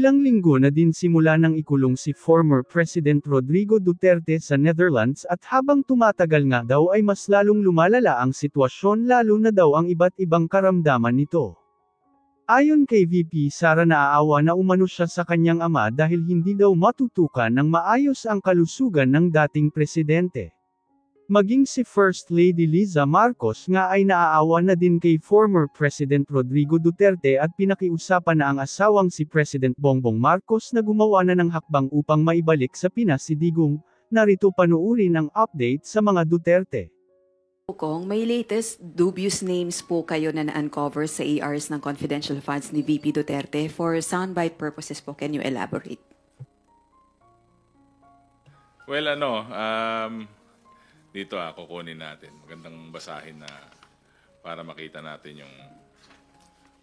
Ilang linggo na din simula nang ikulong si former President Rodrigo Duterte sa Netherlands at habang tumatagal nga daw ay mas lalong lumalala ang sitwasyon lalo na daw ang iba't ibang karamdaman nito. Ayon kay VP Sara naaawa na umano siya sa kanyang ama dahil hindi daw matutukan ng maayos ang kalusugan ng dating presidente. Maging si First Lady Liza Marcos nga ay naaawa na din kay former President Rodrigo Duterte at pinakiusapan na ang asawang si President Bongbong Marcos na gumawa na ng hakbang upang maibalik sa Pinas si Digong. Narito panuurin ang update sa mga Duterte. Kung may latest dubious names po kayo na na-uncover sa ARs ng confidential funds ni VP Duterte, for soundbite purposes po, can you elaborate? Well, dito kukunin natin. Magandang basahin na para makita natin yung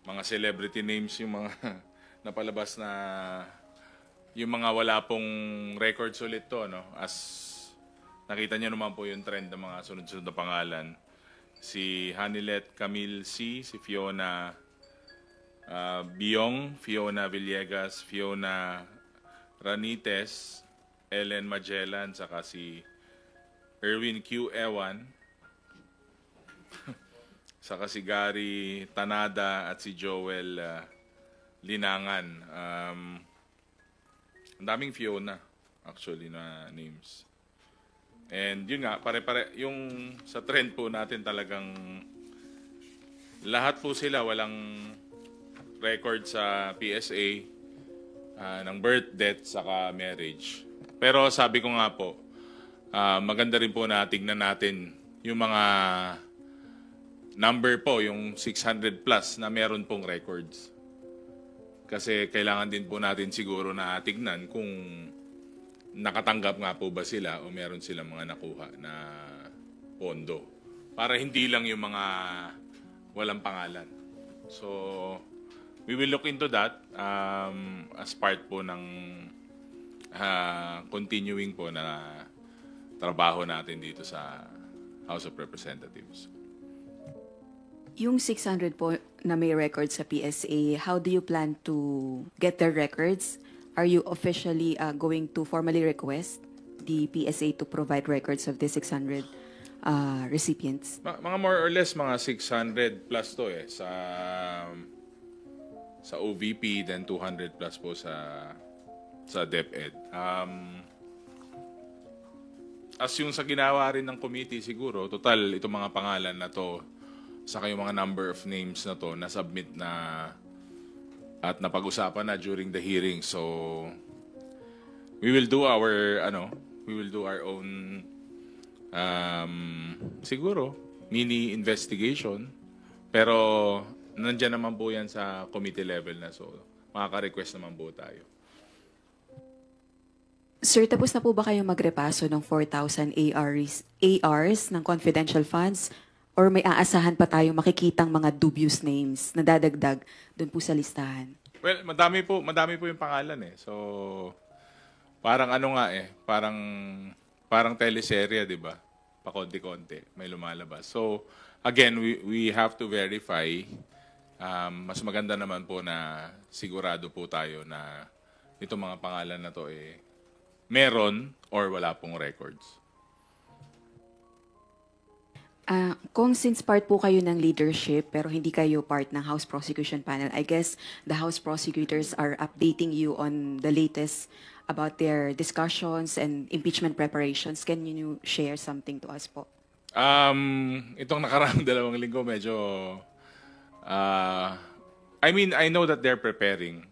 mga celebrity names, yung mga napalabas na yung mga wala pong records ulit to, no? As nakita niyo naman po yung trend ng mga sunod-sunod na pangalan. Si Hanilet Camille C, si Fiona Biong, Fiona Villegas, Fiona Ranites, Ellen Magellan, saka si Erwin Q. Ewan, saka si Gary Tanada at si Joel Linangan. Ang daming Fiona, actually, na names. And yun nga, pare-pare, yung sa trend po natin talagang lahat po sila walang record sa PSA ng birth, death, saka marriage. Pero sabi ko nga po, maganda rin po na tignan natin yung mga number po, yung 600 plus na meron pong records. Kasi kailangan din po natin siguro na tignan kung nakatanggap nga po ba sila o meron silang mga nakuha na pondo. Para hindi lang yung mga walang pangalan. So, we will look into that as part po ng continuing po na trabaho natin dito sa House of Representatives. Yung 600 po na may records sa PSA, how do you plan to get their records? Are you officially going to formally request the PSA to provide records of the 600 recipients? Mga more or less mga 600 plus to sa OVP, then 200 plus po sa DepEd. As yung sa ginawa rin ng committee siguro, total itong mga pangalan na to, saka yung mga number of names na to, na-submit na at napag-usapan na during the hearing. So, we will do our own siguro mini investigation. Pero nandiyan naman po yan sa committee level na, so makaka-request naman po tayo. Sir, tapos na po ba kayong magrepaso ng 4,000 ARs ng confidential funds? Or may aasahan pa tayong makikitang mga dubious names na dadagdag doon po sa listahan? Well, madami po yung pangalan eh. So, parang parang teleserye, di ba? Pakonti-konti, may lumalabas. So, again, we have to verify. Mas maganda naman po na sigurado po tayo na itong mga pangalan na to meron or wala pong records. Kung since part po kayo ng leadership pero hindi kayo part ng House Prosecution Panel, I guess the House prosecutors are updating you on the latest about their discussions and impeachment preparations. Can you share something to us po? Itong nakaraang 2 linggo medyo I know that they're preparing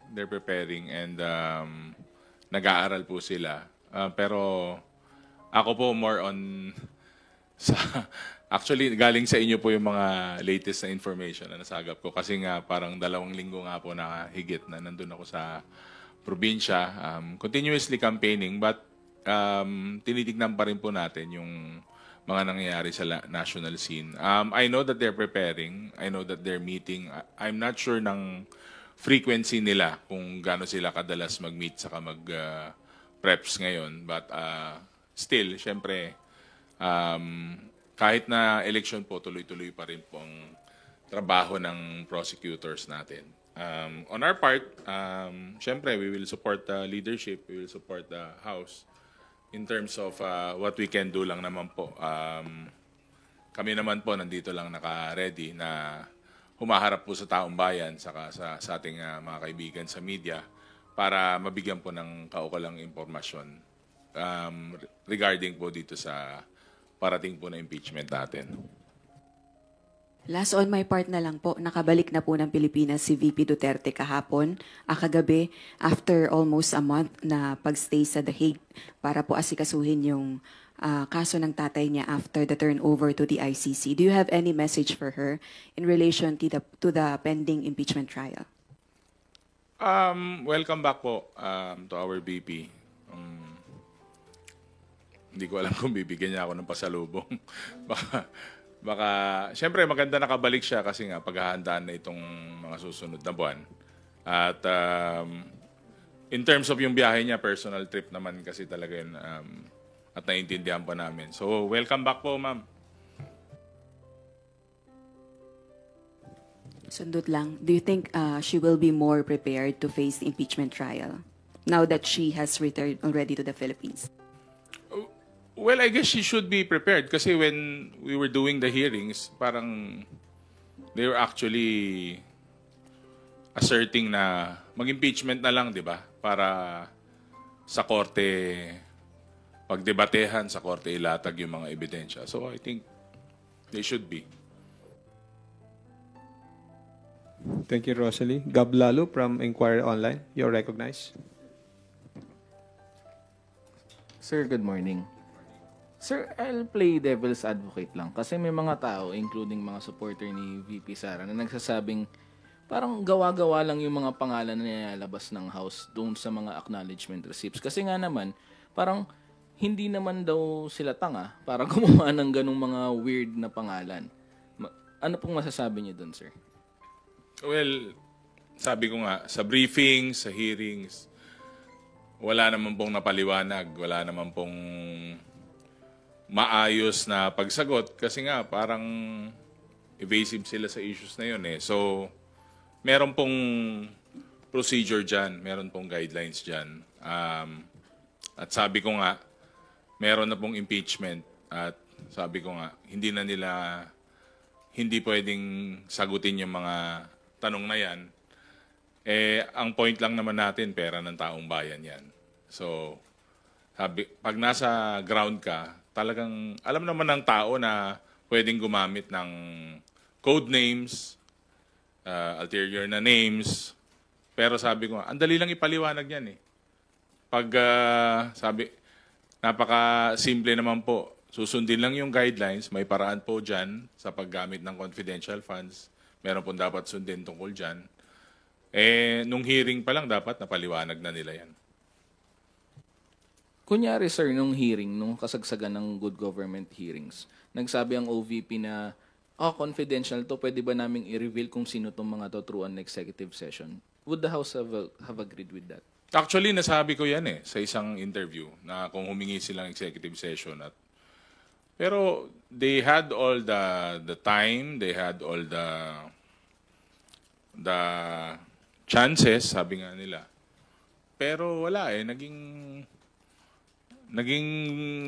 and nag-aaral po sila. Pero ako po more on actually galing sa inyo po yung mga latest na information na nasagap ko kasi nga parang 2 linggo nga po na higit na nandun ako sa probinsya, continuously campaigning, but tinitignan pa rin po natin yung mga nangyayari sa national scene. I know that they're preparing, I know that they're meeting. I'm not sure ng frequency nila kung gaano sila kadalas mag-meet saka mag-preps ngayon, but still, syempre, kahit na election po, tuloy-tuloy pa rin po ang trabaho ng prosecutors natin. On our part, syempre, we will support the leadership, we will support the House in terms of what we can do lang naman po. Kami naman po, nandito lang naka-ready na humaharap po sa taong bayan saka sa ating mga kaibigan sa media para mabigyan po ng kaukulang impormasyon regarding po dito sa parating po na impeachment natin. Last on my part na lang po, nakabalik na po ng Pilipinas si VP Duterte kahapon, kagabi, after almost a month na pagstay sa The Hague para po asikasuhin yung kaso ng tatay niya after the turnover to the ICC. Do you have any message for her in relation to the pending impeachment trial? Welcome back po to our VP. Hindi ko alam kung bibigyan niya ako ng pasalubong. baka, syempre maganda nakabalik siya kasi nga paghahandaan na itong mga susunod na buwan. At in terms of yung biyahe niya, personal trip naman kasi talaga yun. At naiintindihan pa namin. So, welcome back po, ma'am. Sundot lang, do you think she will be more prepared to face the impeachment trial now that she has returned already to the Philippines? Well, I guess she should be prepared kasi when we were doing the hearings, parang they were actually asserting na mag-impeachment na lang, di ba? Para sa korte pagdebatehan, sa korte ilatag yung mga ebidensya. So I think they should be. Thank you, Rosalie. Gab Lalo from Inquirer Online. You're recognized. Sir, good morning. Sir, I'll play devil's advocate lang kasi may mga tao, including mga supporter ni VP Sara, na nagsasabing parang gawa-gawa lang yung mga pangalan na nilalabas ng House doon sa mga acknowledgement receipts. Kasi nga naman, parang hindi naman daw sila tanga para gumawa ng ganung mga weird na pangalan. Ano pong masasabi niyo doon, sir? Well, sabi ko nga, sa briefings, sa hearings, wala naman pong napaliwanag, wala naman pong maayos na pagsagot kasi nga parang evasive sila sa issues na yun eh. So, meron pong procedure dyan, meron pong guidelines dyan. At sabi ko nga, meron na pong impeachment at sabi ko nga, hindi pwedeng sagutin yung mga tanong na yan. Eh, ang point lang naman natin, pera ng taong bayan yan. So, pag nasa ground ka, talagang alam naman ng tao na pwedeng gumamit ng code names, ulterior na names, pero sabi ko, ang dali lang ipaliwanag yan eh. Pag napaka-simple naman po. Susundin lang yung guidelines. May paraan po dyan sa paggamit ng confidential funds. Meron po dapat sundin tungkol dyan. Eh, nung hearing pa lang dapat napaliwanag na nila yan. Kunyari, sir, nung hearing, nung kasagsagan ng good government hearings, nagsabi ang OVP na, confidential to, pwede ba naming i-reveal kung sino tong mga to through an executive session? Would the House have agreed with that? Actually, nasabi ko yan eh sa isang interview na kung humingi silang executive session pero they had all the time, they had all the chances, sabi nga nila. Pero wala eh, naging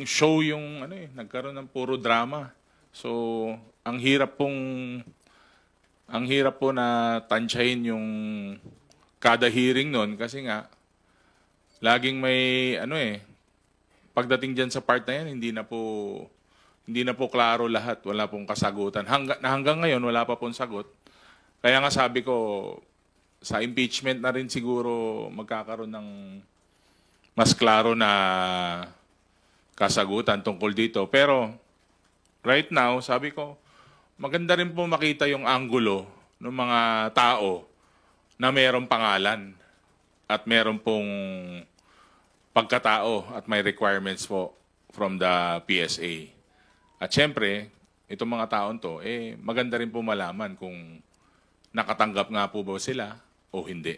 show yung nagkaroon ng puro drama. So, ang hirap po na tansyahin yung kada hearing nun kasi nga laging may pagdating diyan sa part na yan hindi na po klaro lahat, wala pong kasagutan. Hanggang ngayon wala pa pong sagot. Kaya nga sabi ko sa impeachment na rin siguro magkakaroon ng mas klaro na kasagutan tungkol dito. Pero right now, sabi ko, maganda rin po makita yung anggulo ng mga tao na mayroong pangalan at mayroon pong pagkatao at may requirements po from the PSA. At syempre, itong mga taon to, maganda rin po malaman kung nakatanggap nga po ba sila o hindi.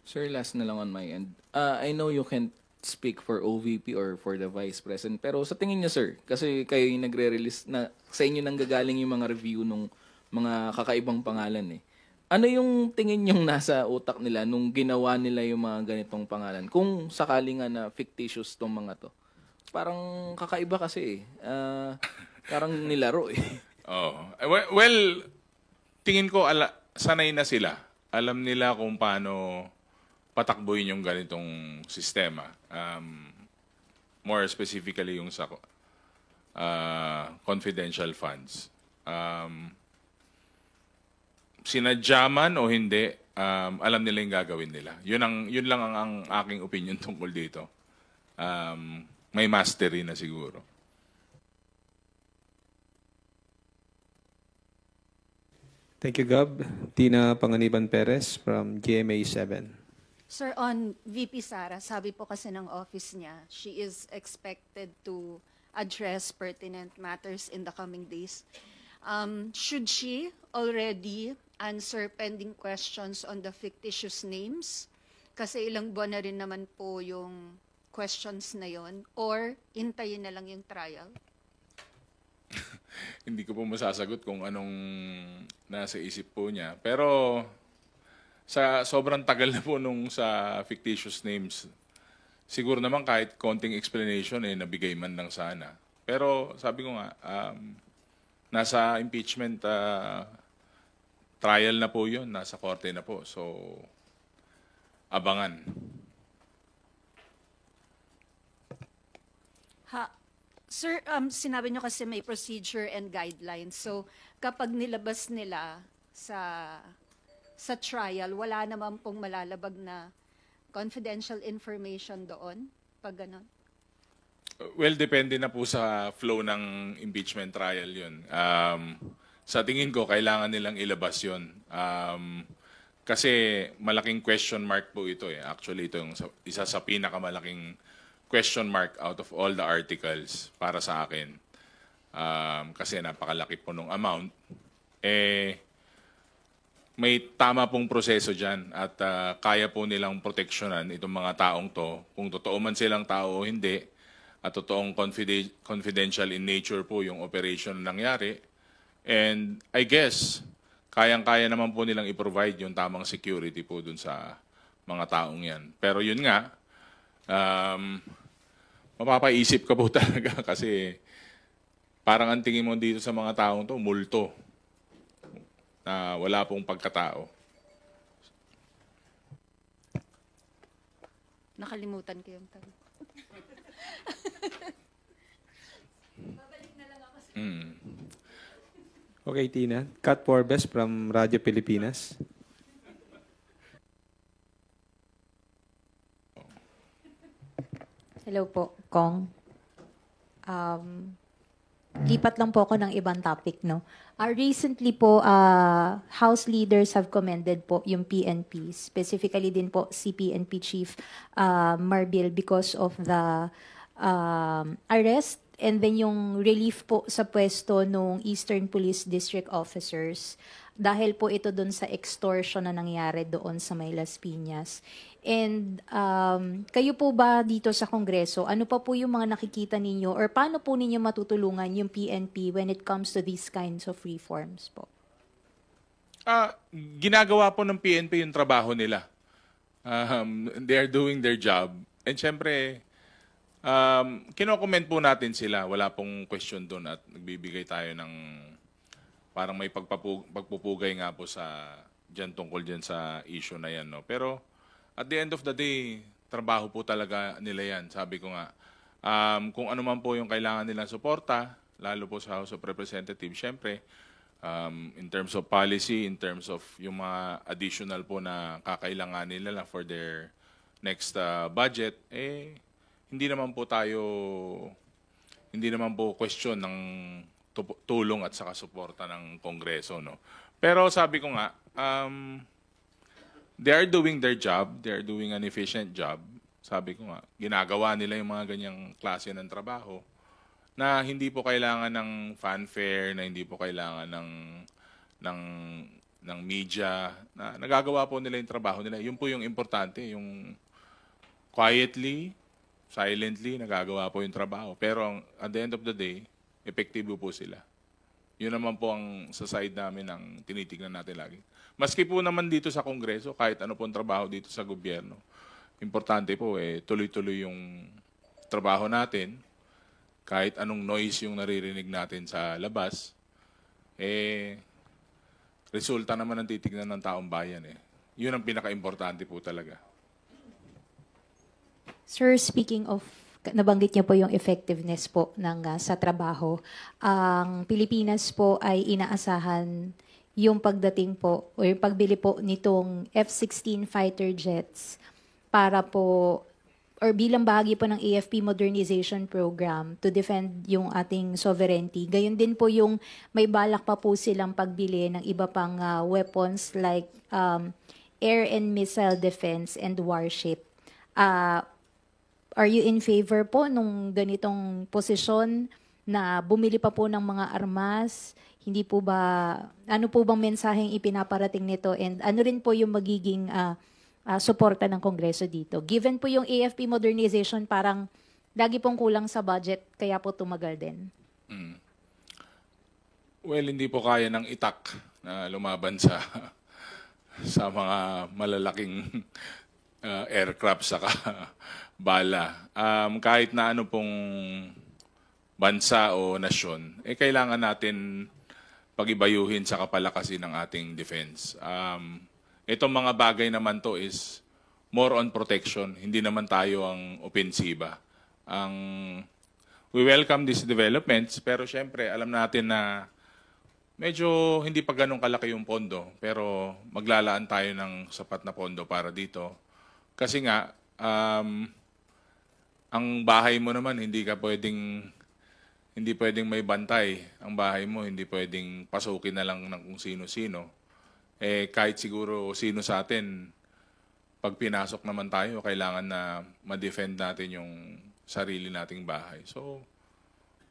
Sir, last na lang on my end. I know you can't speak for OVP or for the Vice President, pero sa tingin niyo, sir, kasi kayo yung nagre-release na sa inyo nanggagaling yung mga review ng mga kakaibang pangalan eh. ano yung tingin yung nasa utak nila nung ginawa nila yung mga ganitong pangalan? Kung sakali nga na fictitious tong mga to. Parang kakaiba kasi eh. Parang nilaro eh. Oh. Well, tingin ko sanay na sila. Alam nila kung paano patakbuhin yung ganitong sistema. More specifically yung sa confidential funds. Sinadya man o hindi, alam nila yung gagawin nila. Yun lang ang aking opinion tungkol dito. May mastery na siguro. Thank you, Gab. Tina Panganiban Perez from GMA7. Sir, on VP Sara, sabi po kasi ng office niya, she is expected to address pertinent matters in the coming days. Should she already answer pending questions on the fictitious names? Kasi ilang buwan na rin naman po yung questions na yon, or hintayin na lang yung trial? Hindi ko po masasagot kung anong nasa isip po niya. Pero sa sobrang tagal na po nung sa fictitious names, siguro naman kahit konting explanation nabigay man lang sana. Pero sabi ko nga, nasa impeachment trial na po yun, nasa korte na po. So, abangan. Sir, sinabi niyo kasi may procedure and guidelines. So, kapag nilabas nila sa trial, wala naman pong malalabag na confidential information doon? Pag ganon? Well, depende na po sa flow ng impeachment trial yun. Sa tingin ko, kailangan nilang ilabas yun. Kasi malaking question mark po ito eh. Actually, ito yung isa sa pinakamalaking question mark out of all the articles para sa akin. Kasi napakalaki po nung amount. May tama pong proseso dyan at kaya po nilang proteksyonan itong mga taong to. Kung totoo man silang tao o hindi, at totoong confidential in nature po yung operation na nangyari. And I guess, kayang-kaya naman po nilang i-provide yung tamang security po dun sa mga taong yan. Pero yun nga, mapapaisip ka po talaga kasi parang ang tingin mo dito sa mga taong to, multo na wala pong pagkatao. Nakalimutan ko yung tanong. Okay, Tina. Kat Forbes from Radyo Pilipinas. Hello po, Kong. Lipat lang po ako ng ibang topic, no? Recently po, House leaders have commended po yung PNP, specifically din po si PNP Chief Marbil because of the arrest and then yung relief po sa pwesto nung Eastern Police District officers dahil po ito doon sa extortion na nangyari doon sa May Las Piñas. And kayo po ba dito sa Kongreso, ano pa po yung mga nakikita ninyo or paano po ninyo matutulungan yung PNP when it comes to these kinds of reforms po? Ginagawa po ng PNP yung trabaho nila. They are doing their job. And syempre, kino-comment po natin sila. Wala pong question doon at nagbibigay tayo ng parang may pagpupugay nga po sa dyan tungkol dyan sa issue na yan. No? Pero at the end of the day, trabaho po talaga nila yan. Sabi ko nga, kung ano man po yung kailangan nilang suporta, lalo po sa House of Representatives, syempre, in terms of policy, in terms of yung mga additional po na kakailanganin nila for their next budget, hindi naman po question ng tulong at saka suporta ng Kongreso, no. Pero sabi ko nga, they are doing their job, they are doing an efficient job. Sabi ko nga, ginagawa nila yung mga ganyang klase ng trabaho na hindi po kailangan ng fanfare, na hindi po kailangan ng media, na nagagawa po nila yung trabaho nila. Yun po yung importante, yung quietly, silently, nagagawa po yung trabaho. Pero at the end of the day, epektibo po sila. Yun naman po ang sa side namin ang tinitignan natin lagi. Maski po naman dito sa Kongreso, kahit ano pong trabaho dito sa gobyerno, importante po tuloy-tuloy yung trabaho natin. Kahit anong noise yung naririnig natin sa labas, resulta naman ang titignan ng taong bayan. Yun ang pinaka-importante po talaga. Sir, speaking of, nabanggit niyo po yung effectiveness po ng sa trabaho. Ang Pilipinas po ay inaasahan yung pagdating po o yung pagbili po nitong F-16 fighter jets para po or bilang bahagi po ng AFP modernization program to defend yung ating sovereignty. Gayon din po yung may balak pa po silang pagbili ng iba pang weapons like air and missile defense and warship. Are you in favor po nung ganitong posisyon na bumili pa po ng mga armas? Hindi po ba, ano po bang mensaheng ipinaparating nito? And ano rin po yung magiging suporta ng Kongreso dito? Given po yung AFP modernization, parang lagi pong kulang sa budget, kaya po tumagal din. Well, hindi po kaya ng itak na lumaban sa mga malalaking aircraft saka bala. Kahit na ano pong bansa o nasyon, kailangan natin pag-ibayuhin sa kapalakasin ng ating defense. Itong mga bagay naman to is more on protection. Hindi naman tayo ang opensiba. We welcome these developments, pero syempre alam natin na medyo hindi pa ganun kalaki yung pondo, pero maglalaan tayo ng sapat na pondo para dito. Kasi nga, ang bahay mo naman, hindi pwedeng may bantay. Ang bahay mo, hindi pwedeng pasukin na lang ng kung sino-sino. Kahit siguro sino sa atin, pag pinasok naman tayo, kailangan na ma-defend natin yung sarili nating bahay. So,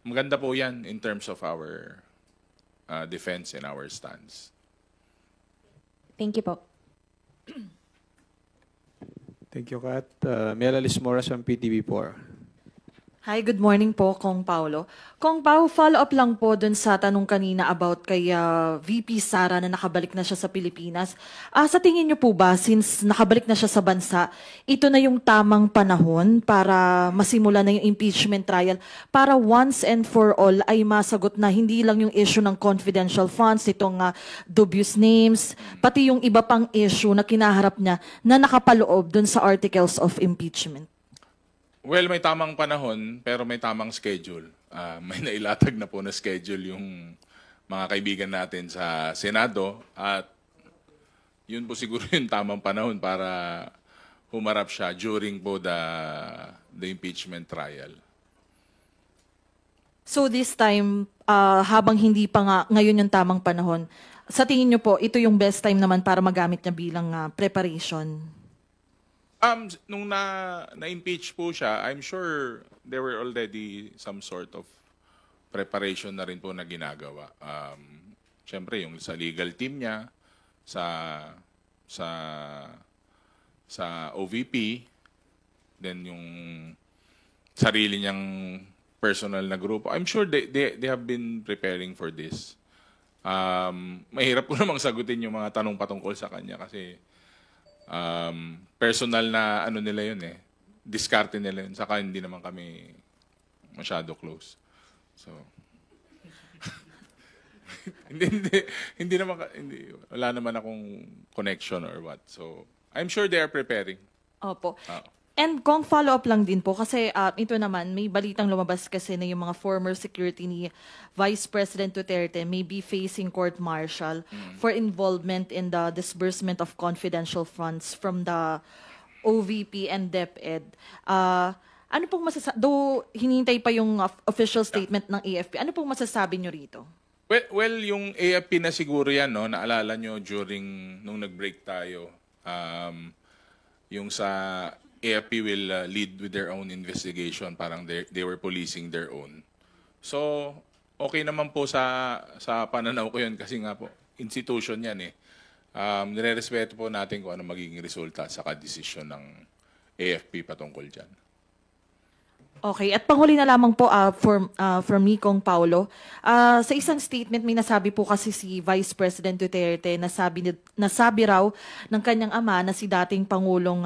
maganda po yan in terms of our defense and our stance. Thank you po. Thank you, Kat. Mela Lismoras from PTV4. Hi, good morning po, Kong Paulo. Kong Pao, follow-up lang po dun sa tanong kanina about kay VP Sara na nakabalik na siya sa Pilipinas. Sa tingin niyo po ba, since nakabalik na siya sa bansa, ito na yung tamang panahon para masimula na yung impeachment trial para once and for all ay masagot na hindi lang yung issue ng confidential funds, itong dubious names, pati yung iba pang issue na kinaharap niya na nakapaloob dun sa articles of impeachment? Well, may tamang panahon, pero may tamang schedule. May nailatag na po na schedule yung mga kaibigan natin sa Senado at yun po siguro yung tamang panahon para humarap siya during po the impeachment trial. So this time, habang hindi pa nga ngayon yung tamang panahon, sa tingin niyo po, ito yung best time naman para magamit niya bilang preparation? Nung na-impeach po siya, I'm sure there were already some sort of preparation na rin po na ginagawa. Siyempre, yung sa legal team niya, sa OVP, then yung sarili niyang personal na grupo. I'm sure they have been preparing for this. Mahirap po namang sagutin yung mga tanong patungkol sa kanya kasi personal na ano nila yun diskarte nila yun. Saka hindi naman kami masyado close. So, wala naman akong connection or what. So, I'm sure they are preparing. Opo. And kung follow-up lang din po, kasi ito naman, may balitang lumabas kasi na yung mga former security ni Vice President Duterte may be facing court-martial for involvement in the disbursement of confidential funds from the OVP and DepEd. Ano pong masasabi, though hinihintay pa yung official statement ng AFP, ano pong masasabi nyo rito? Well, yung AFP na siguro yan, no, naalala nyo during nung nag-break tayo, yung sa AFP will lead with their own investigation. Parang they were policing their own. So, okay naman po sa pananaw ko yun kasi nga po, institution yan nire-respeto po natin kung ano magiging resulta sa decision ng AFP patungkol dyan. Okay, at panghuli na lamang po from me, Kong Paulo. Sa isang statement, may nasabi po kasi si Vice President Duterte, nasabi raw ng kanyang ama na si dating Pangulong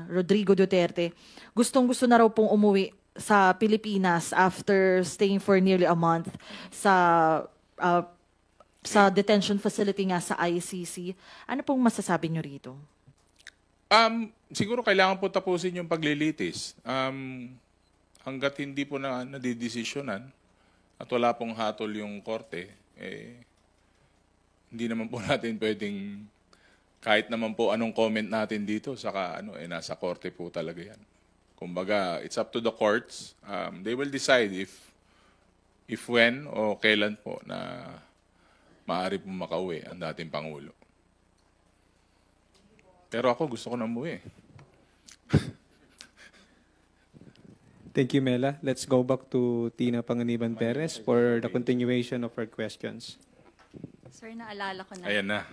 Rodrigo Duterte, gustong-gusto na raw pong umuwi sa Pilipinas after staying for nearly a month sa detention facility nga sa ICC. Ano pong masasabi nyo rito? Siguro kailangan po tapusin yung paglilitis. Hanggat hindi po na nadidesisyonan at wala pong hatol yung korte, hindi naman po natin pwedeng, kahit naman po anong comment natin dito, saka nasa korte po talaga yan. Kumbaga, it's up to the courts. They will decide if when o kailan po na maaari po makauwi ang dating Pangulo. Pero ako gusto ko na umuwi. Thank you, Mela. Let's go back to Tina Panganiban Perez for the continuation of her questions. Sir, naalala ko na. Ayan na.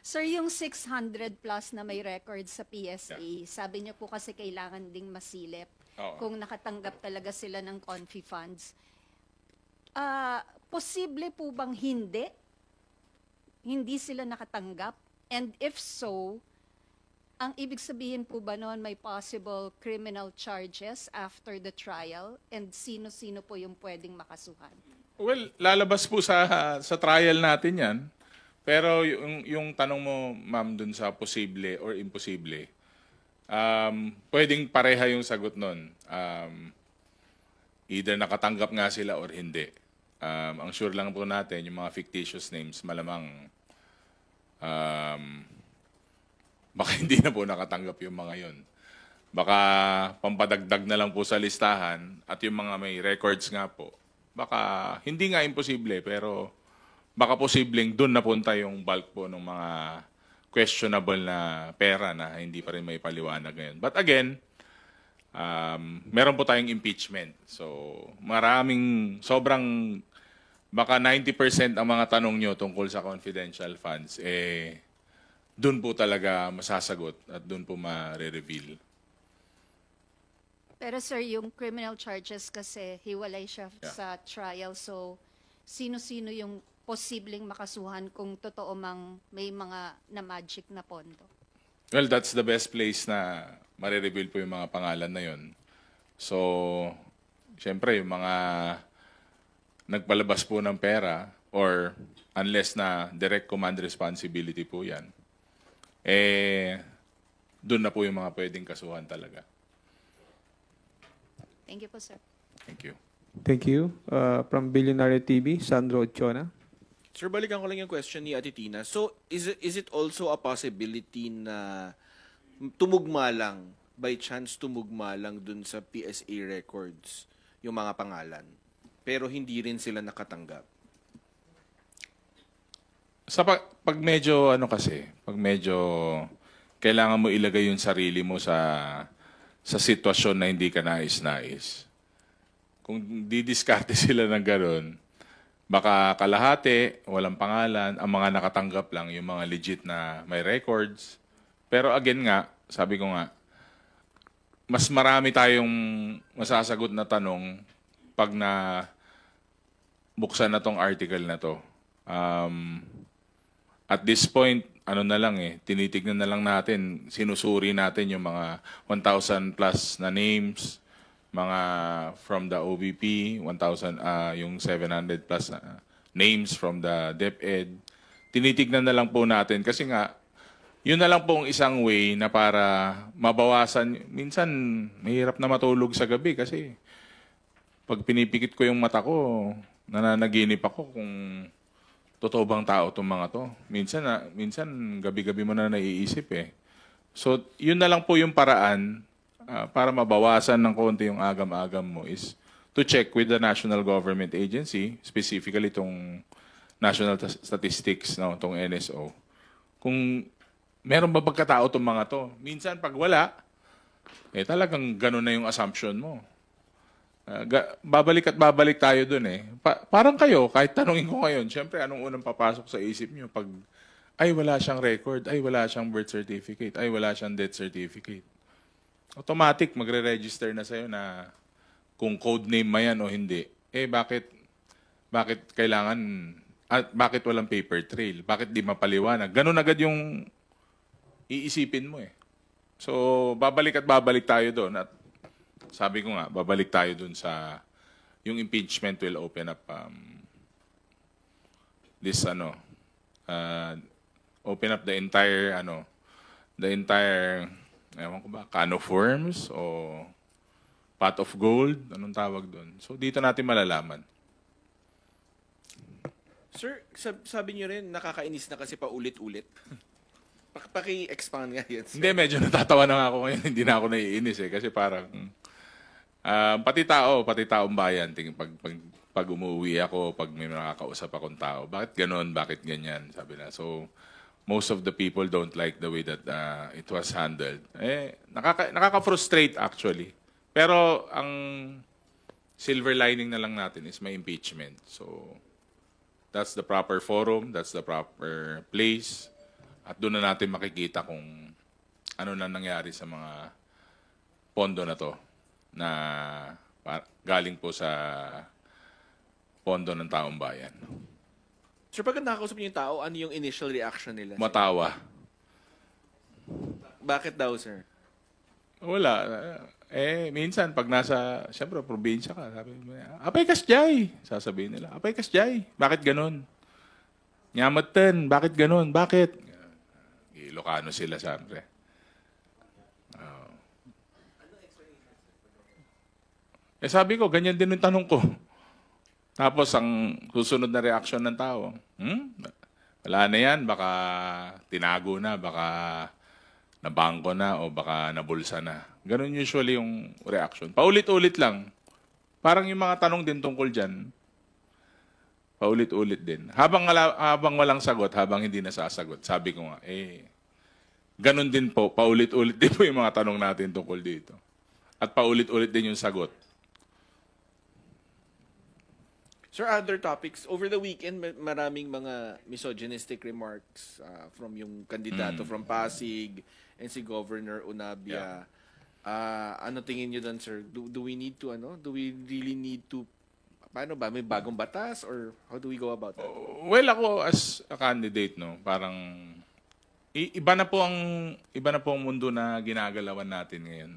Sir, yung 600 plus na may record sa PSA, sabi niyo po kasi kailangan ding masilip kung nakatanggap talaga sila ng confi funds. Posible po bang hindi sila nakatanggap? And if so, ang ibig sabihin po ba noon may possible criminal charges after the trial? And sino-sino po yung pwedeng makasuhan? Well, lalabas po sa trial natin yan. Pero yung tanong mo, ma'am, dun sa posible or imposible, pwedeng pareha yung sagot nun. Either nakatanggap nga sila or hindi. Ang sure lang po natin, yung mga fictitious names, malamang baka hindi na po nakatanggap yung mga yon. Baka pampadagdag na lang po sa listahan at yung mga may records nga po. Baka hindi nga imposible pero baka posibleng doon napunta yung bulk po ng mga questionable na pera na hindi pa rin may paliwanag ngayon. But again, meron po tayong impeachment. So sobrang baka 90% ang mga tanong nyo tungkol sa confidential funds, doon po talaga masasagot at doon po ma-reveal. Pero sir, yung criminal charges kasi hiwalay siya sa trial. So, sino-sino yung posibleng makasuhan kung totoo mang may mga na-magic na pondo? Well, that's the best place na ma-reveal po yung mga pangalan na yon. So, syempre, yung mga nagpalabas po ng pera or unless na direct command responsibility po yan, doon na po yung mga pwedeng kasuhan talaga. Thank you po, sir. Thank you. Thank you. From Billionaire TV, Sandro Ochoa. Sir, balikan ko lang yung question ni Ate Tina. So, is it also a possibility na tumugma lang, by chance tumugma lang dun sa PSA records yung mga pangalan, pero hindi rin sila nakatanggap? Sa pag medyo pag medyo kailangan mo ilagay yung sarili mo sa sitwasyon na hindi ka nais-nais. Kung didiskarte sila ng gano'n, baka kalahati, walang pangalan, ang mga nakatanggap lang, yung mga legit na may records. Pero again nga, sabi ko nga, mas marami tayong masasagot na tanong pag na buksan na tong article na to. At this point, tinitignan na lang natin, sinusuri natin yung mga 1,000 plus na names, mga from the OVP, 1,000, yung 700 plus names from the DepEd. Tinitignan na lang po natin kasi nga, yun na lang pong isang way na para mabawasan. Minsan, mahirap na matulog sa gabi kasi pag pinipikit ko yung mata ko, nananaginip ako kung totoo bang tao itong mga to. Minsan gabi-gabi mo na naiisip eh. So, yun na lang po yung paraan para mabawasan ng konti yung agam-agam mo is to check with the national government agency, specifically itong National Statistics, itong NSO, kung meron ba pagkatao itong mga to. Minsan pag wala, talagang ganun na yung assumption mo. Babalik at babalik tayo dun eh. Parang kayo, kahit tanungin ko ngayon, syempre anong unang papasok sa isip nyo pag, ay wala siyang record, ay wala siyang birth certificate, ay wala siyang death certificate. Automatic, magre-register na sa'yo na kung code name ma yan o hindi, bakit kailangan, bakit walang paper trail? Bakit di mapaliwanag? Ganun agad yung iisipin mo eh. So, babalik tayo doon. At sabi ko nga, babalik tayo doon sa yung impeachment will open up open up the entire ewan ko ba, can of worms o pot of gold, anong tawag doon. So dito natin malalaman. Sir, sabi niyo rin, nakakainis na kasi paulit-ulit. Paki-expand nga yan, sir. Hindi, medyo natatawa na nga ako ngayon. Hindi na ako naiinis eh. Kasi parang, pati taong bayan, pag umuwi ako, pag may nakakausap akong tao, bakit ganon, bakit ganyan, sabi na. So, most of the people don't like the way that it was handled. Nakaka-frustrate actually. Pero ang silver lining na lang natin is may impeachment. So, that's the proper forum, that's the proper place. At doon na natin makikita kung ano na nangyari sa mga pondo na to na galing po sa pondo ng taong bayan. Sir, pag nakakausap niyo yung tao, ano yung initial reaction nila? Matawa. Bakit daw, sir? Wala. Minsan, pag nasa, siyempre, probinsya ka, sabi mo, apay kasjay, sasabihin nila. Apay kasjay, bakit ganun? Nyamatan, bakit ganun? Bakit? Ilocano sila, siyempre. Sabi ko, ganyan din yung tanong ko. Tapos, ang susunod na reaction ng tao, wala na yan, baka tinago na, baka nabangko na, o baka nabulsa na. Ganun usually yung reaction. Paulit-ulit lang. Parang yung mga tanong din tungkol dyan, paulit-ulit din. Habang walang sagot, habang hindi nasasagot, sabi ko nga, ganun din po, paulit-ulit din po yung mga tanong natin tungkol dito. At paulit-ulit din yung sagot. Sir, other topics. Over the weekend, maraming mga misogynistic remarks from yung kandidato from Pasig and si Governor Unabia. Ano tingin niyo doon, sir? Do we need to, do we really need to, paano ba? May bagong batas or how do we go about that? Well, ako as a candidate, parang iba na po ang mundo na ginagalawan natin ngayon.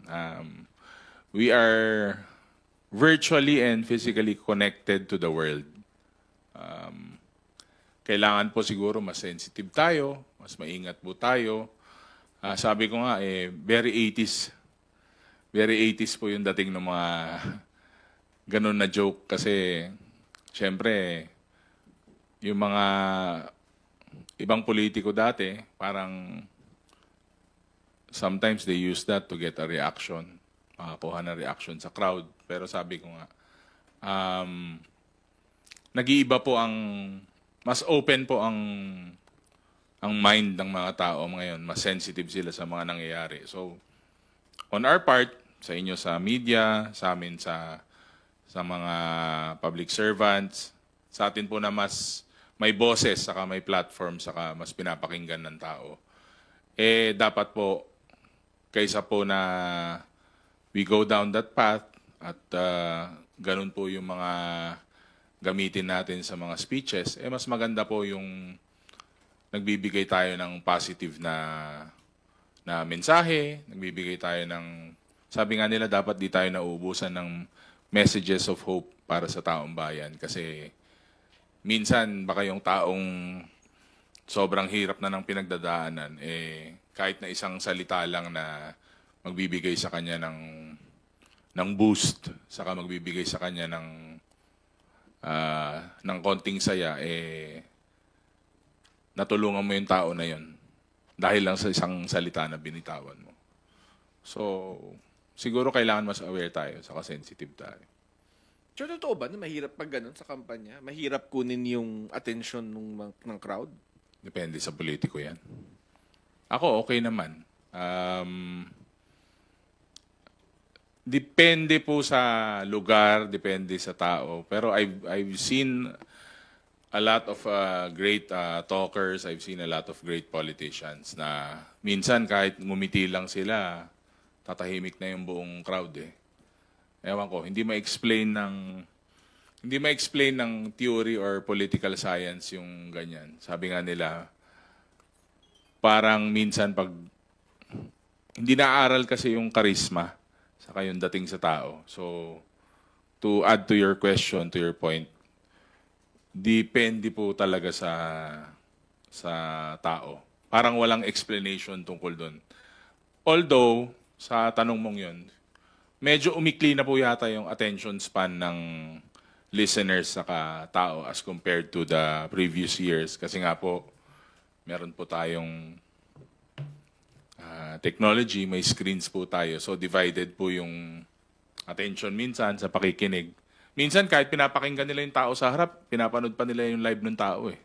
We are virtually and physically connected to the world. Kailangan po siguro mas sensitive tayo, mas maingat po tayo. Sabi ko nga, very 80s. Very 80s po yung dating ng mga ganun na joke kasi syempre yung mga ibang politiko dati parang sometimes they use that to get a reaction. Makakuha na reaction sa crowd. Pero sabi ko nga, nag-iiba po mas open po ang mind ng mga tao ngayon. Mas sensitive sila sa mga nangyayari. So, on our part, sa inyo sa media, sa amin sa mga public servants, sa atin po na mas may boses, saka may platform, saka mas pinapakinggan ng tao. Dapat po, kaysa po na we go down that path at ganun po yung mga gamitin natin sa mga speeches, mas maganda po yung nagbibigay tayo ng positive na mensahe, nagbibigay tayo ng, sabi nga nila, dapat di tayo nauubusan ng messages of hope para sa taong bayan. Kasi minsan, baka yung taong sobrang hirap na ng pinagdadaanan, kahit na isang salita lang na magbibigay sa kanya ng boost, saka magbibigay sa kanya ng konting saya, natulungan mo yung tao na yun dahil lang sa isang salita na binitawan mo. So, siguro kailangan mas aware tayo, saka sensitive tayo. So, totoo ba na mahirap pag ganun sa kampanya? Mahirap kunin yung attention ng crowd? Depende sa politiko yan. Ako, okay naman. Depende po sa lugar, depende sa tao. Pero I've seen a lot of great talkers, I've seen a lot of great politicians na minsan kahit ngumiti lang sila, tatahimik na yung buong crowd ewan ko, hindi ma-explain ng theory or political science yung ganyan. Sabi nga nila, parang minsan pag hindi naaral kasi yung charisma saka yung dating sa tao. So, to add to your question, to your point, depende po talaga sa tao. Parang walang explanation tungkol doon. Although, sa tanong mong yun, medyo umikli na po yata yung attention span ng listeners saka tao as compared to the previous years. Kasi nga po, meron po tayong technology, may screens po tayo. So divided po yung attention minsan sa pakikinig. Minsan kahit pinapakinggan nila yung tao sa harap, pinapanood pa nila yung live ng tao eh.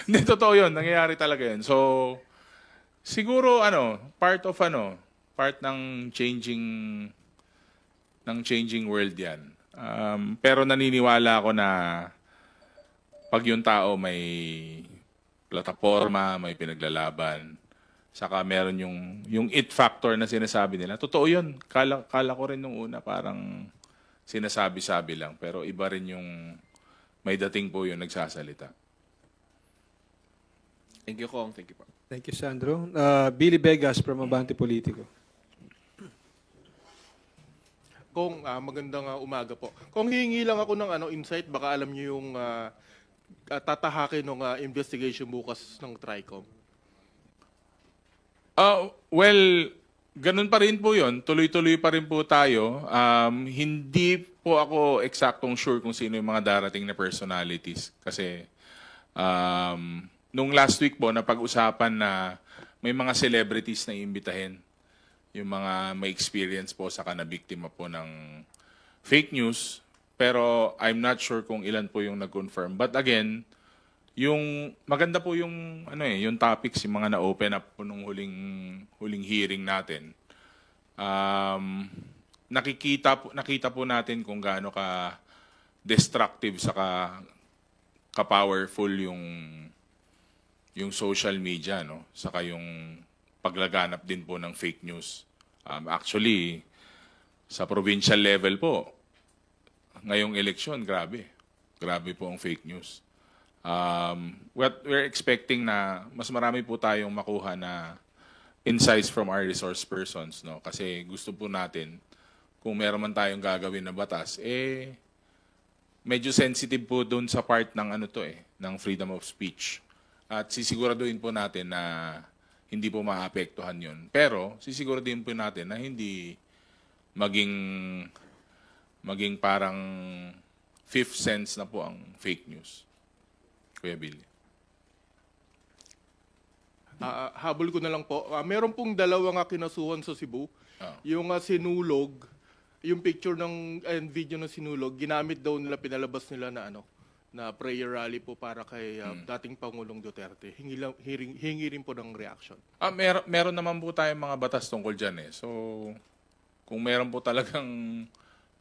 Hindi, totoo yun. Nangyayari talaga yun. So, siguro part ng changing world yan. Pero naniniwala ako na pag yung tao may plataforma, may pinaglalaban, saka meron yung it factor na sinasabi nila. Totoo yun. Kala ko rin nung una parang sinasabi-sabi lang. Pero iba rin yung may dating po yung nagsasalita. Thank you, Kong. Thank you po. Thank you, Sandro. Billy Vegas from Abante Politico. Kung magandang umaga po. Kung hihingi lang ako ng insight, baka alam niyo yung tatahakin ng investigation bukas ng TRICOM. Well, ganun pa rin po yun. Tuloy-tuloy pa rin po tayo. Hindi po ako eksaktong sure kung sino yung mga darating na personalities. Kasi nung last week po, napag-usapan na may mga celebrities na iimbitahin. Yung mga may experience po saka na biktima po ng fake news. Pero I'm not sure kung ilan po yung nag-confirm. But again, yung maganda po yung yung topics, yung mga na-open up po nung huling hearing natin. Nakita po natin kung gaano ka destructive saka ka-powerful yung social media, no? Saka yung paglaganap din po ng fake news. Actually, sa provincial level po, ngayong eleksyon, grabe. Grabe po ang fake news. What we're expecting na mas marami po tayong makuha na insights from our resource persons, no? Kasi gusto po natin, kung meron man tayong gagawin na batas, medyo sensitive po doon sa part ng ng freedom of speech. At sisiguraduhin po natin na hindi po maapektuhan yun. Pero sisiguraduhin po natin na hindi maging parang fifth sense na po ang fake news. Kuya Billy. Habol ko na lang po. Meron pong dalawang kinasuhan sa Cebu. Yung sinulog, yung picture and video ng sinulog, ginamit daw nila, pinalabas nila na prayer rally po para kay dating Pangulong Duterte. Hingi rin po ng reaction. Meron naman po tayong mga batas tungkol dyan eh. So, kung meron po talagang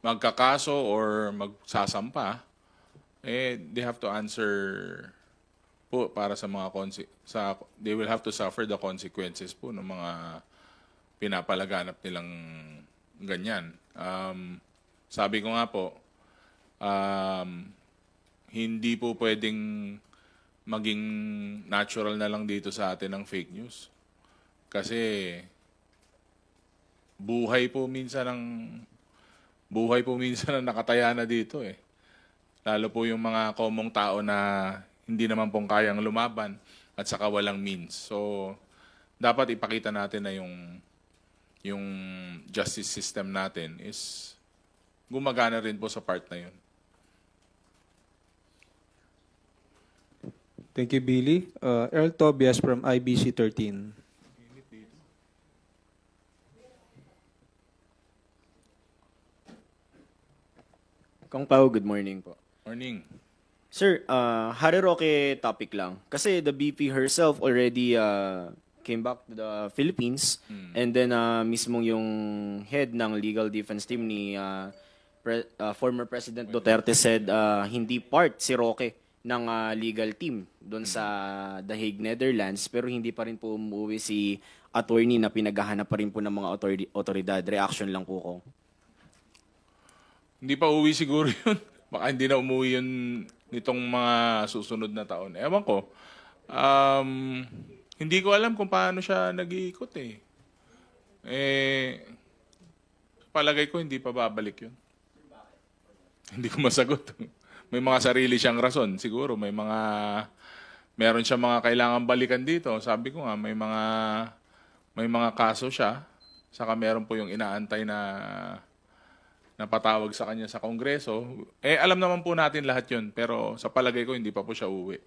magkakaso or magsasampa, they have to answer po para sa mga they will have to suffer the consequences po ng mga pinapalaganap nilang ganyan. Sabi ko nga po, hindi po pwedeng maging natural na lang dito sa atin ang fake news. Kasi buhay po minsan ang nakataya na dito eh. Lalo po yung mga komong tao na hindi naman pong kayang lumaban at saka walang means. So dapat ipakita natin na yung justice system natin is gumagana rin po sa part na yun. Thank you, Billy. Earl Tobias from IBC 13. Kong Pao, good morning po. Morning. Sir, Harry Roque topic lang. Kasi the BP herself already came back to the Philippines and then mismong yung head ng legal defense team ni former President Duterte said hindi part si Roque ng legal team doon sa The Hague, Netherlands, pero hindi pa rin po umuwi si attorney na pinaghahanap pa rin po ng mga otoridad. Reaction lang po ko. Hindi pa uwi siguro yun. Baka hindi na umuwi yun nitong mga susunod na taon. Ewan ko. Hindi ko alam kung paano siya nag-iikot eh. Palagay ko hindi pa babalik yun. Hindi ko masagot. May mga sarili siyang rason. Siguro meron siya mga kailangan balikan dito. Sabi ko nga, may mga kaso siya. Saka meron po yung inaantay na patawag sa kanya sa Kongreso. Alam naman po natin lahat yun. Pero sa palagay ko, hindi pa po siya uwi.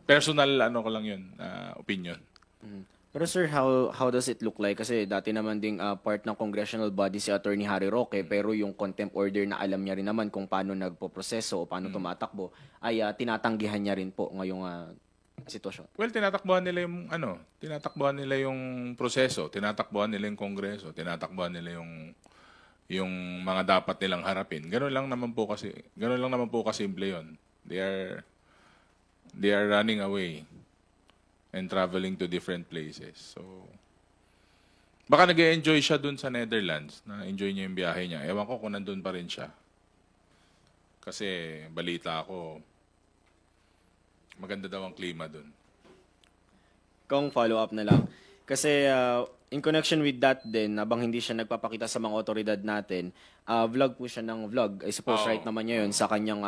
Personal ko lang yun, opinion. Pero sir, how does it look like? Kasi dati naman ding part ng congressional body si Attorney Harry Roque, pero yung contempt order na alam niya rin naman kung paano nagpo-proseso o paano tumatakbo, ay tinatanggihan niya rin po ngayong sitwasyon. Well, tinatakbuhan nila yung proseso, tinatakbuhan nila yung Kongreso, tinatakbuhan nila yung mga dapat nilang harapin. Ganun lang naman po kasimple yun. They are running away and traveling to different places. So, baka nag-enjoy siya dun sa Netherlands. Na-enjoy niya yung biyahe niya. Ewan ko kung nandun pa rin siya. Kasi balita ko, maganda daw ang klima dun. Kung follow-up na lang. Kasi in connection with that din, habang hindi siya nagpapakita sa mga otoridad natin, vlog po siya ng vlog. I suppose right naman niya yun sa kanyang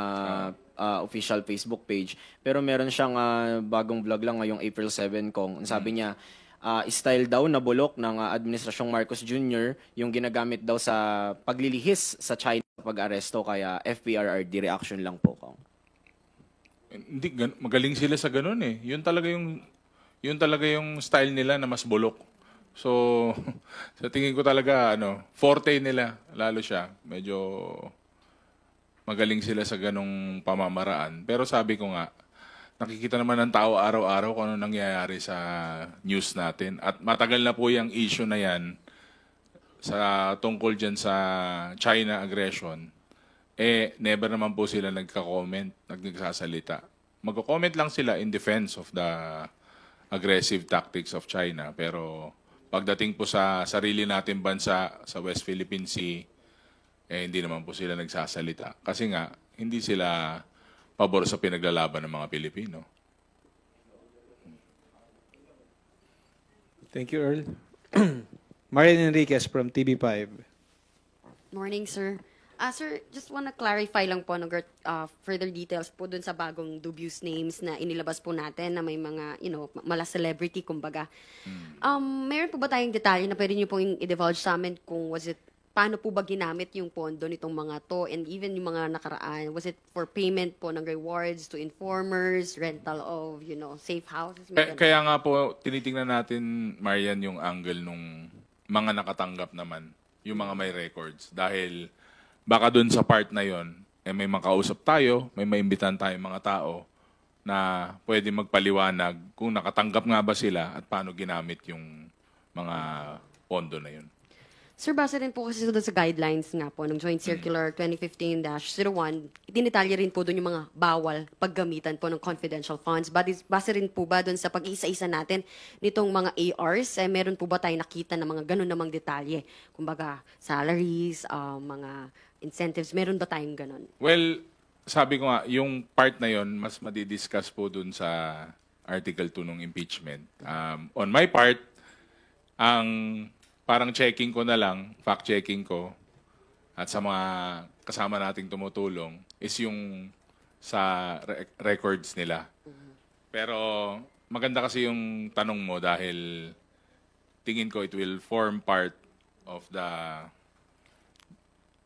official Facebook page. Pero meron siyang bagong vlog lang ngayong April 7 kung sabi niya, style daw na bulok ng Administrasyong Marcos Jr. yung ginagamit daw sa paglilihis sa China pag-aresto, kaya FPRRD reaction lang po. Kong. Hindi, magaling sila sa ganun eh. Yun talaga yung style nila na mas bulok. So, sa tingin ko talaga, forte nila, lalo siya. Medyo magaling sila sa ganong pamamaraan. Pero sabi ko nga, nakikita naman ng tao araw-araw kung ano nangyayari sa news natin. At matagal na po yung issue na yan tungkol dyan sa China aggression. Never naman po sila nagsasalita. Magko-comment lang sila in defense of the aggressive tactics of China. Pero pagdating po sa sarili natin bansa, sa West Philippine Sea, hindi naman po sila nagsasalita. Kasi nga, hindi sila pabor sa pinaglalaban ng mga Pilipino. Thank you, Earl. Marian Enriquez from TV5. Morning, sir. Sir, just want to clarify lang po further details po dun sa bagong dubious names na inilabas po natin na may mga, mala celebrity, kumbaga. Meron po ba tayong detalye na pwede niyo pong i-divulge sa amin kung paano po ba ginamit yung pondo nitong mga to, and even yung mga nakaraan? Was it for payment po ng rewards to informers, rental of, safe houses? Kaya nga po, tinitingnan natin, Marian, yung angle nung mga nakatanggap naman, yung mga may records. Dahil baka dun sa part na yon, may makausap tayo, may maimbitan tayong mga tao na pwede magpaliwanag kung nakatanggap nga ba sila at paano ginamit yung mga pondo na yun. Sir, base rin po kasi doon sa guidelines nga po ng Joint Circular 2015-01, itinitalya rin po doon yung mga bawal paggamitan po ng confidential funds. Base rin po ba doon sa pag-isa-isa natin nitong mga ARs, meron po ba tayo nakita na mga ganun namang detalye? Kumbaga, salaries, mga incentives, meron ba tayong ganun? Well, sabi ko nga, yung part na yon mas madidiscuss po doon sa Article 2 ng impeachment. On my part, ang parang checking ko na lang, fact-checking ko, at sa mga kasama nating tumutulong, is yung sa records nila. Pero maganda kasi yung tanong mo dahil tingin ko it will form part of the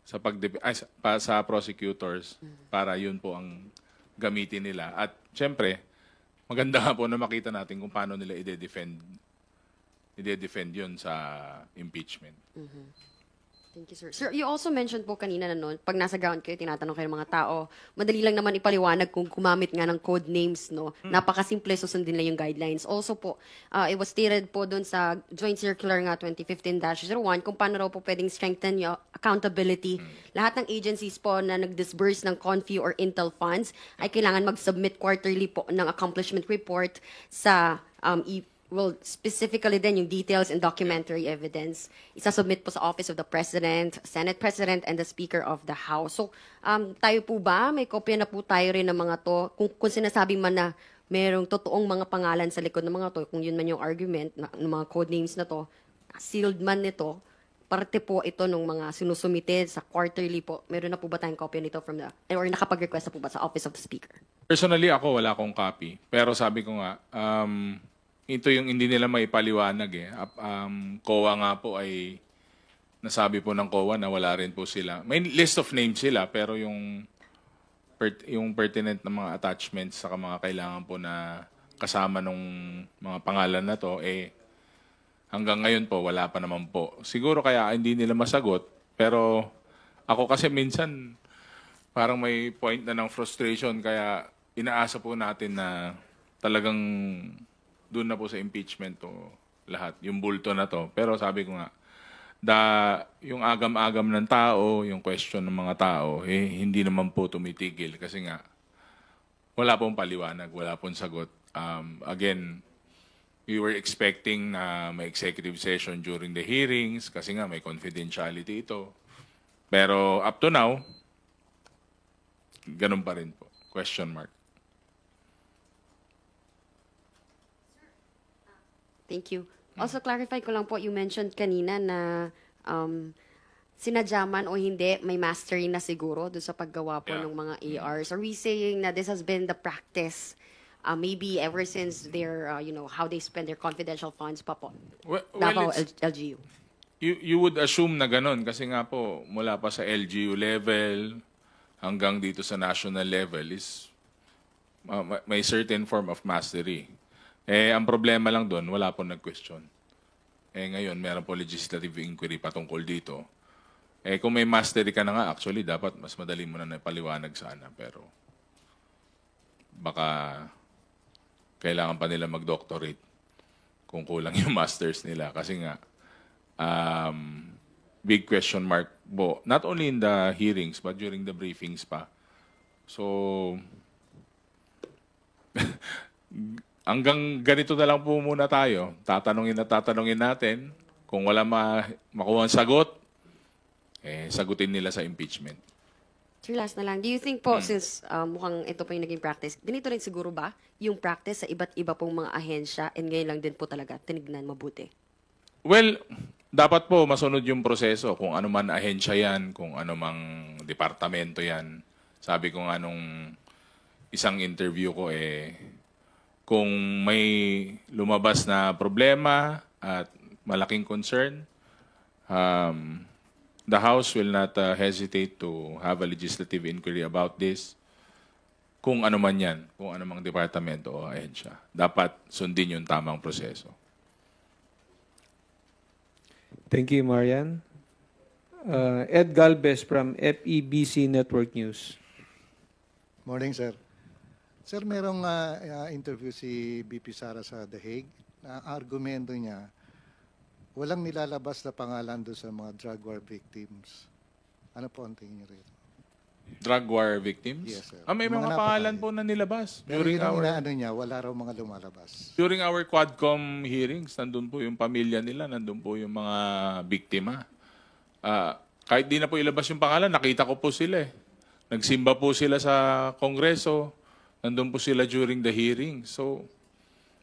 sa prosecutors para yun po ang gamitin nila. At syempre, maganda nga po na makita natin kung paano nila i-defend yun sa impeachment. Thank you, sir. Sir, you also mentioned po kanina na noon, pag nasa ground kayo, tinatanong kayo ng mga tao, madali lang naman ipaliwanag kung gumamit nga ng code names, no? Napakasimple, susundin lang yung guidelines. Also po, it was stated po doon sa Joint Circular nga 2015-01 kung paano raw po pwedeng strengthen yung accountability. Lahat ng agencies po na nag-disburse ng CONFI or Intel funds ay kailangan mag-submit quarterly po ng accomplishment report sa well, specifically din yung details and documentary evidence, isasubmit po sa Office of the President, Senate President, and the Speaker of the House. So, tayo po ba, may kopya na po tayo rin ng mga to, kung sinasabing man na merong totoong mga pangalan sa likod ng mga to, kung yun man yung argument ng mga code names na to, sealed man nito, parte po ito ng mga sinusumite sa quarterly po. Meron na po ba tayong kopya nito from the, or nakapag-request na po ba sa Office of the Speaker? Personally, ako wala akong copy. Pero sabi ko nga, ito yung hindi nila maipaliwanag eh. COA nga po ay, nasabi po ng COA na wala rin po sila. May list of names sila, pero yung pertinent na mga attachments sa mga kailangan po na kasama nung mga pangalan na to, eh, hanggang ngayon po, wala pa naman po. Siguro kaya hindi nila masagot, pero ako kasi minsan, parang may point na ng frustration, kaya inaasa po natin na talagang doon na po sa impeachment to lahat, yung bulto na to. Pero sabi ko nga, yung agam-agam ng tao, yung question ng mga tao, eh, hindi naman po tumitigil kasi nga, wala pong paliwanag, wala pong sagot. Again, we were expecting na may executive session during the hearings kasi nga may confidentiality ito. Pero up to now, ganun pa rin po. Question mark. Thank you. Also, clarify ko lang po, you mentioned kanina na sinadyaman o hindi, may mastery na siguro doon sa paggawa po ng mga ARs. Are we saying na this has been the practice maybe ever since their, how they spend their confidential funds pa po? Davao LGU. You would assume na ganun kasi nga po, mula pa sa LGU level hanggang dito sa national level is may certain form of mastery. Eh, ang problema lang doon, wala po nag-question. Eh, ngayon, meron po legislative inquiry patungkol dito. Eh, kung may mastery ka na nga, actually, dapat mas madali mo na napaliwanag sana. Pero, baka kailangan pa nila mag-doctorate kung kulang yung masters nila. Kasi nga, big question mark po. Not only in the hearings, but during the briefings pa. So, hanggang ganito na lang po muna tayo. Tatanungin natin. Kung wala makuha ang sagot, eh, sagutin nila sa impeachment. Sir, last na lang. Do you think po, since mukhang ito po yung naging practice, ganito rin siguro ba yung practice sa iba't iba pong mga ahensya and ngayon lang din po talaga tinignan mabuti? Well, dapat po masunod yung proseso. Kung ano man ahensya yan, kung ano mang departamento yan. Sabi ko nga nung isang interview ko, kung may lumabas na problema at malaking concern, the House will not hesitate to have a legislative inquiry about this. Kung ano man yan, kung ano mang departamento o ahensya. Dapat sundin yung tamang proseso. Thank you, Marian. Ed Galvez from FEBC Network News. Morning, sir. Sir, merong interview si BP Sara sa The Hague. Na argumento niya, walang nilalabas na pangalan doon sa mga drug war victims. Ano po ang tingin niyo rito? Drug war victims? Yes, sir. May mga pangalan po na nilabas. Pero yun ang inaano niya, wala raw mga lumalabas. During our Quadcom hearings, nandun po yung pamilya nila, nandun po yung mga biktima. Kahit di na po ilabas yung pangalan, nakita ko po sila. Nagsimba po sila sa Kongreso. Nandun po sila during the hearing. So,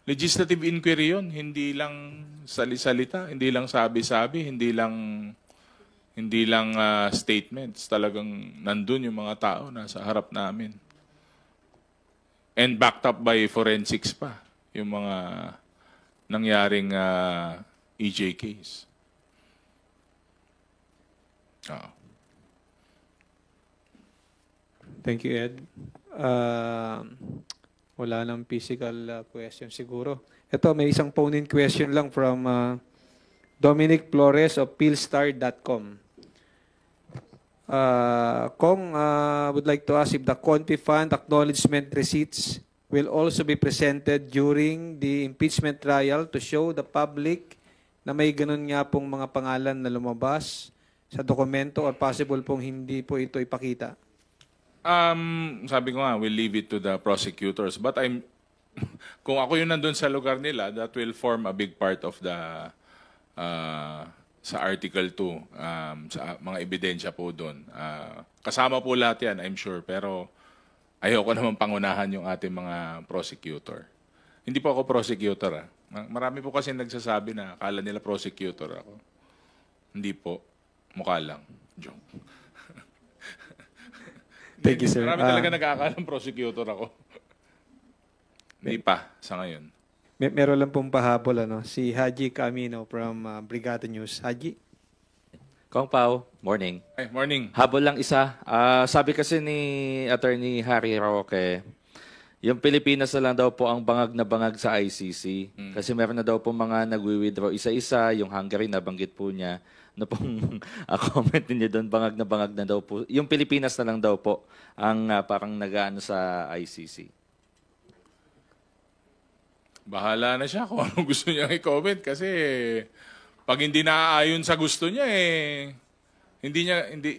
legislative inquiry yun. Hindi lang sali-salita, hindi lang sabi-sabi, hindi lang statements. Talagang nandun yung mga tao nasa harap namin. And backed up by forensics pa, yung mga nangyaring EJ case. Thank you, Ed. Wala nang physical question siguro. Ito, may isang phone-in question lang from Dominic Flores of Philstar.com. Kong would like to ask if the Confi Fund acknowledgement receipts will also be presented during the impeachment trial to show the public na may ganun nga pong mga pangalan na lumabas sa dokumento or possible pong hindi po ito ipakita. Sabi ko nga, we'll leave it to the prosecutors. But kung ako yung nandun sa lugar nila, that will form a big part of the sa Article 2, sa mga ebidensya po doon. Kasama po lahat yan, I'm sure, pero ayoko naman pangunahan yung ating mga prosecutor. Hindi po ako prosecutor. Marami po kasi nagsasabi na akala nila prosecutor ako. Hindi po. Mukha lang. Joke. Thank you, sir. Marami talaga nag-aakalang prosecutor ako. Hindi pa, sa ngayon. Meron lang pong pahabol, si Haji Camino from Brigada News. Haji? Kong Pao, morning. Ay, morning. Habol lang isa. Sabi kasi ni Attorney Harry Roque, yung Pilipinas na lang daw po ang bangag na bangag sa ICC. Kasi meron na daw po mga nagwi-withdraw isa-isa, yung Hungary nabanggit po niya. Ano pong comment niyo doon, bangag na daw po. Yung Pilipinas na lang daw po ang parang nag-aano sa ICC. Bahala na siya kung anong gusto niya i-comment kasi pag hindi naaayon sa gusto niya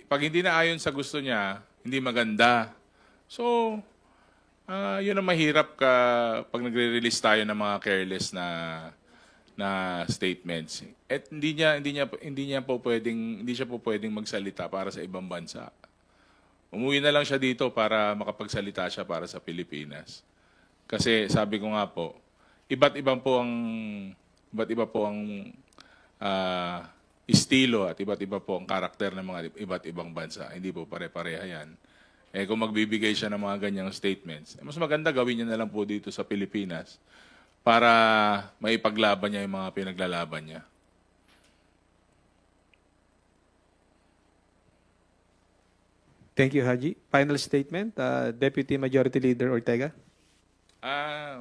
pag hindi naaayon sa gusto niya, hindi maganda. So, yun ang mahirap pag nagre-release tayo ng mga careless na statements. At hindi siya po pwedeng magsalita para sa ibang bansa. Umuwi na lang siya dito para makapagsalita siya para sa Pilipinas. Kasi sabi ko nga po, iba't iba po ang estilo at iba't iba po ang karakter ng mga iba't ibang bansa. Hindi po pare-pareha yan. Kung magbibigay siya ng mga ganyang statements, mas maganda gawin niya na lang po dito sa Pilipinas para maipaglaban niya yung mga pinaglalaban niya. Thank you, Haji. Final statement, Deputy Majority Leader Ortega.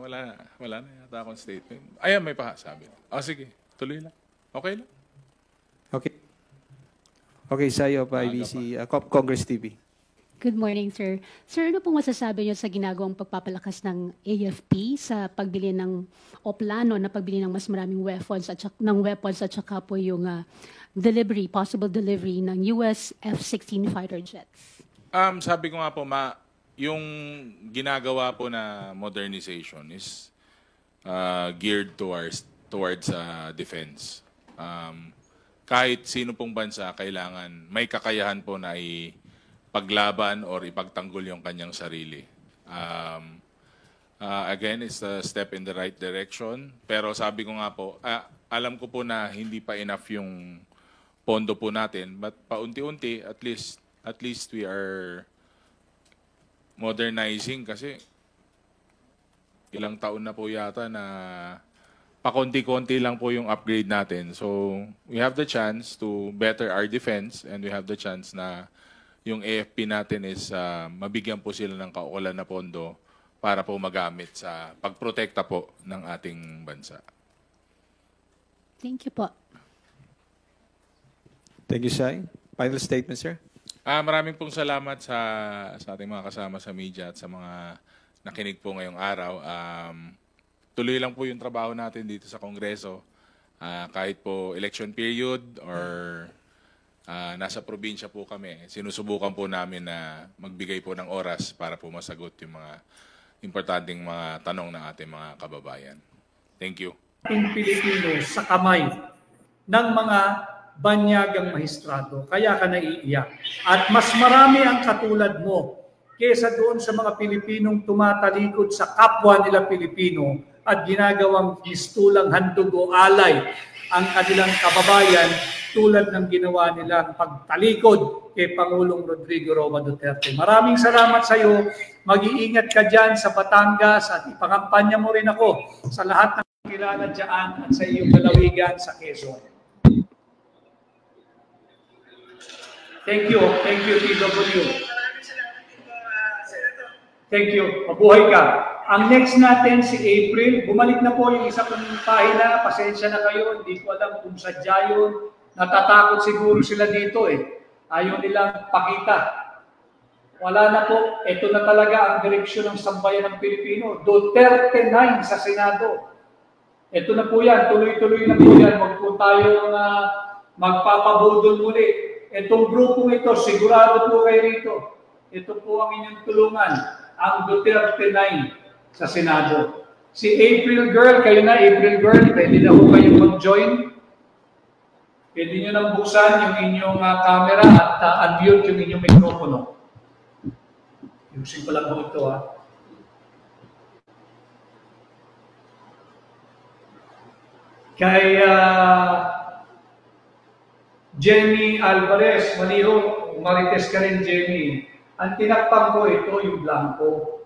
Wala na yata akong statement. Ayan, may pahasabi. Sige, tuloy lang. Okay lang. Okay, Sayo pa IBC, Congress TV. Good morning, sir. Sir, ano pong masasabi niyo sa ginagawang pagpapalakas ng AFP sa pagbili ng o plano na pagbili ng mas maraming weapons at saka po yung possible delivery ng US F-16 fighter jets? Sabi ko nga po, yung ginagawa po na modernization is geared towards defense. Kahit sino pong bansa kailangan may kakayahan po na ipaglaban or ipagtanggol yung kanyang sarili. Again, it's a step in the right direction. Pero sabi ko nga po, alam ko po na hindi pa enough yung pondo po natin, but paunti-unti at least we are modernizing kasi ilang taon na po yata na pakonti-konti lang po yung upgrade natin. So, we have the chance to better our defense and we have the chance na yung AFP natin is mabigyan po sila ng kaukulan na pondo para po magamit sa pagprotekta po ng ating bansa. Thank you po. Thank you, Sai. Final statement, sir. Maraming pong salamat sa ating mga kasama sa media at sa mga nakinig po ngayong araw. Tuloy lang po yung trabaho natin dito sa Kongreso. Kahit po election period or nasa probinsya po kami, sinusubukan po namin na magbigay po ng oras para po masagot yung mga importanteng mga tanong ng ating mga kababayan. Thank you. Ating Pilipino sa kamay ng mga banyagang mahistrado, kaya ka naiiyak. At mas marami ang katulad mo kesa doon sa mga Pilipinong tumatalikod sa kapwa nila Pilipino at ginagawang mistulang handog o alay ang kanilang kababayan tulad ng ginawa nilang pagtalikod kay Pangulong Rodrigo Roa Duterte. Maraming salamat sa iyo. Mag-iingat ka dyan sa Batangas at ipangampanya mo rin ako sa lahat ng kilala dyan at sa iyong lalawigan sa Quezon. Thank you, TW. Thank you. Mabuhay ka. Ang next natin si April. Bumalik na po yung isa pang pahina. Pasensya na kayo. Hindi ko alam kung sadya yun. Natatakot siguro sila dito Ayaw nilang pakita. Wala na po. Ito na talaga ang direksyon ng sambayan ng Pilipino. Duterte 9 sa Senado. Ito na po yan. Tuloy-tuloy na po yan. Huwag po tayong magpapabudol muli. Itong grupong ito, sigurado po kayo rito. Ito po ang inyong tulungan, ang Duterte 9 sa Senado. Si April Girl, kayo na, April Girl, pwede na ho kayong mag-join. Pwede nyo nang buksan yung inyong camera at unmute yung inyong mikropono. Yusin ko lang ho ito, ha. Kay Jenny Alvarez, maliho, marites ka rin, Jenny. Ang tinakpan ko ito, yung blanco.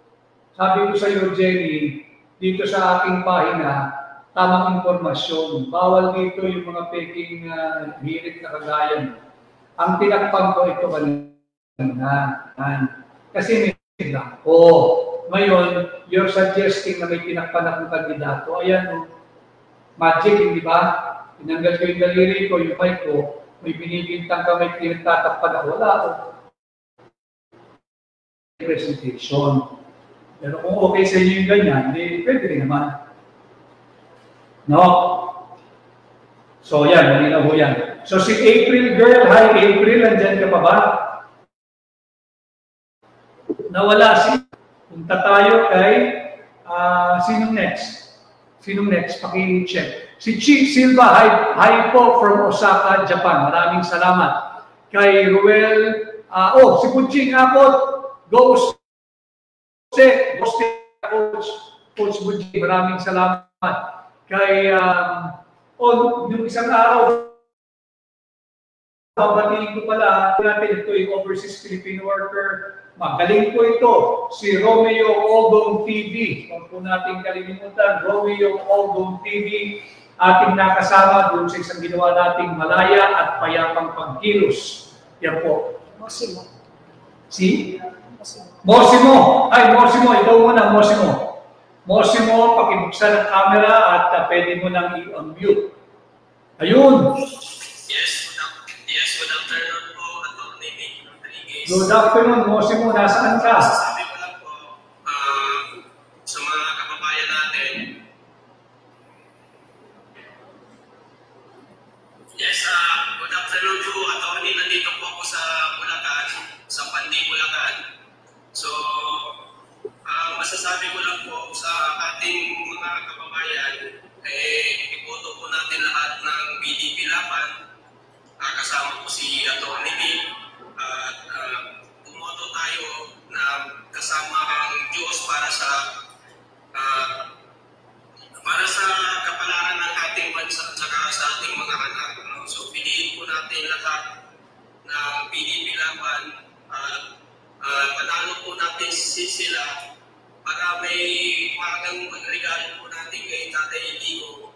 Sabi ko sa iyo, Jenny, dito sa aking pahina, tamang informasyon. Bawal dito yung mga peking hirit na kagaya mo. Ang tinakpan ko ito kanina. Kasi may blanco. Ngayon, you're suggesting na may tinakpan akong kandidato. Ayan, magic, hindi ba? Tinanggal ko yung daliri ko, yung mic ko, may binibintang ka, may pinagtatakpan na wala. Presentation. Pero kung okay sa inyo yung ganyan, hindi, pwede rin naman. No? So yan, malinaw ho yan. So si April Girl, hi April, andyan ka pa ba? Nawala si, punta tayo kay, sinong next? Sinong next? Paki-check. Si Chief Silva, hi po from Osaka, Japan. Maraming salamat. Kay Ruel, si Puching Akot, Ghost, Coach Buji, maraming salamat. Kay, yung isang araw, babatiin ko pala natin ito yung overseas Filipino worker. Magaling po ito, si Romeo Ogong TV. Kung po natin kalilimutan, Romeo Ogong TV, ating nakasama doon sa isang ginawa nating malaya at payapang pagkilos. Yan po. Mosimo. Si? Mosimo. Ay, Mosimo. Ikaw muna, Mosimo. Mosimo, pakibuksan ang camera at pwede mo nang i-unmute. Ayun. Yes, good afternoon po, Atty. Nick Rodriguez. Good afternoon, Mosimo. Nasaan ka? Sabi ko lang po, sa mga kababayan natin, yes, good afternoon po, Atty. Nandito po ako sa Bulacan, sa Pandi, Bulacan. So, masasabi ko lang po sa ating mga kababayan, iboto po natin lahat ng PDP laban. Kasama po si Atty. Nick. At bumoto tayo na kasama ang Diyos para sa kapalaran ng ating bansa at saka sa ating mga anak. So, piliin po natin lahat ng PDP laban at panalo po natin sila para may magang regalo po natin kay Tatay Idigo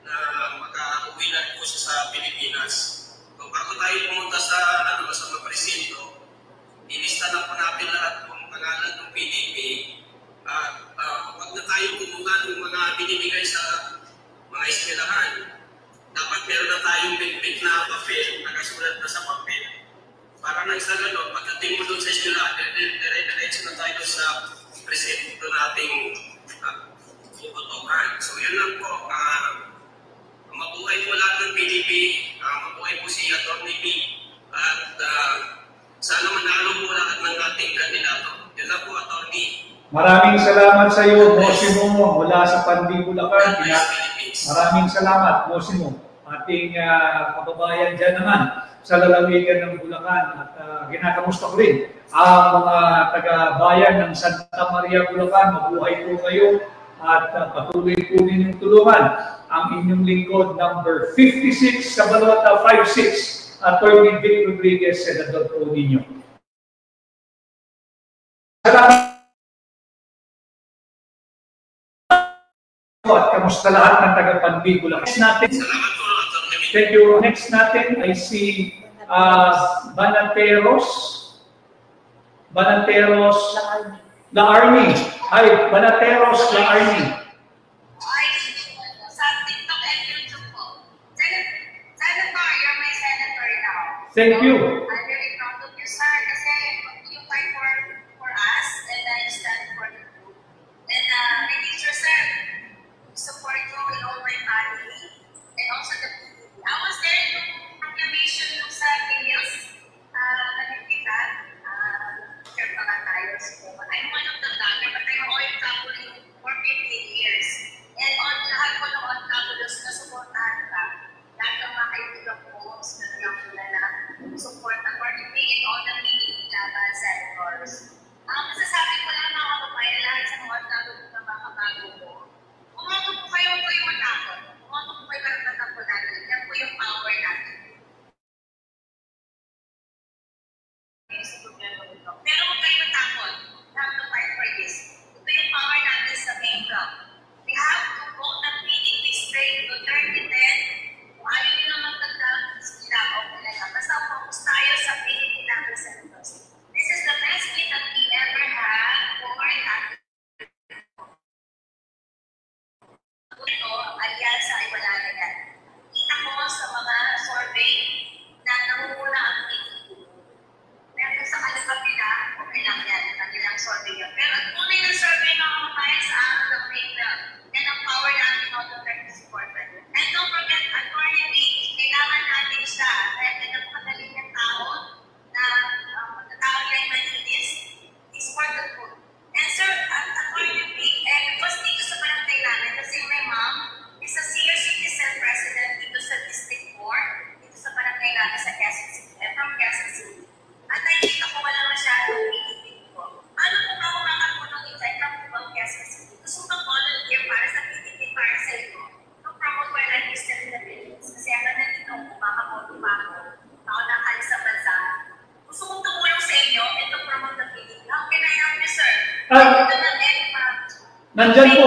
na makauwi na po siya sa Pilipinas. So, bago tayo pumunta sa mga presinto, ilista na po natin lahat ng pangalan ng PDP at huwag na tayo kumuha ng mga binibigay sa mga eskwelahan. Dapat meron na tayong big na papel, nakasulat na sa papel. Para nang sa gano'n, pagdating mo doon sa eskwelahan, dire-diretso na tayo sa presinto nating puputukan. So yun lang po. Mabuhay po lahat ng PDP, mabuhay po si Atty. Nick, at sana manalo po lahat ng ating kandidato. Yun lang po, Atty. Maraming salamat sa iyo, Mosimo, mula sa Pandi, Bulacan. Maraming salamat, Mosimo. Ating kababayan dyan naman sa lalawigan ng Bulacan. At ginakamusta ko rin ang mga taga-bayan ng Santa Maria, Bulacan. Mabuhay po kayo at patuloy po ninyong tulungan ang inyong lingkod number 56 sa Balota 56, Atty. Vic Rodriguez, Senador po ninyo. Salamat at kamusta lahat ng taga-Pandi, Bulacan. Next natin, thank you. Next natin ay si Banateros La Army. Hi, Banateros La Army. Thank you. I'm very proud of you, sir, kasi you fight for us and I stand for you. And making sure, sir, support you in all my family and also the PDP. I was there in the proclamation ng sa Pinyos, nagkita, sir, mga tayo. So, I'm one of the dagger, but I'm OFW for 15 years. Nandyan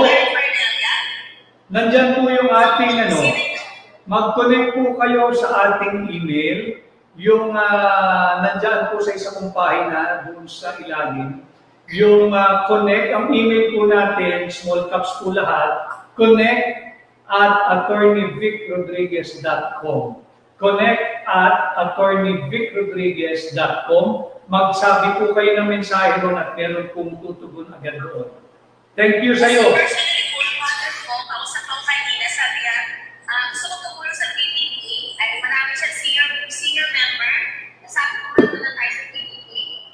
po yung ating mag-connect po kayo sa ating email. Yung nandyan po sa isa kong pahina, doon sa ilalim. Yung connect, ang email po natin, small caps po lahat, connect@attorneyvicrodriguez.com. connect@attorneyvicrodriguez.com. Magsabi po kayo ng mensahe doon at meron pong tutugon agad doon. Thank you sa iyo. Senior member, sabi ko rin na tayo sa PDP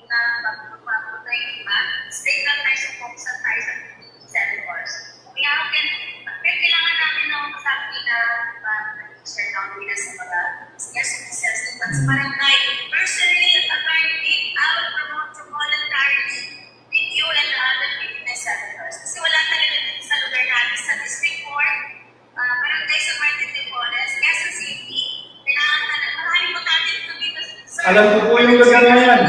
na magpapapunay straight lang tayo sa focus na tayo sa senators. Kaya kailangan namin na masabi na share lang nila sa mga senior citizens at sa barangay. Personally, I would promote for voluntarily with you and the other 59 senators. Kasi wala talaga sa lugar natin sa District 4, barangay sa Martin de Porres, Quezon City. Alam ko po yung lugar na yan.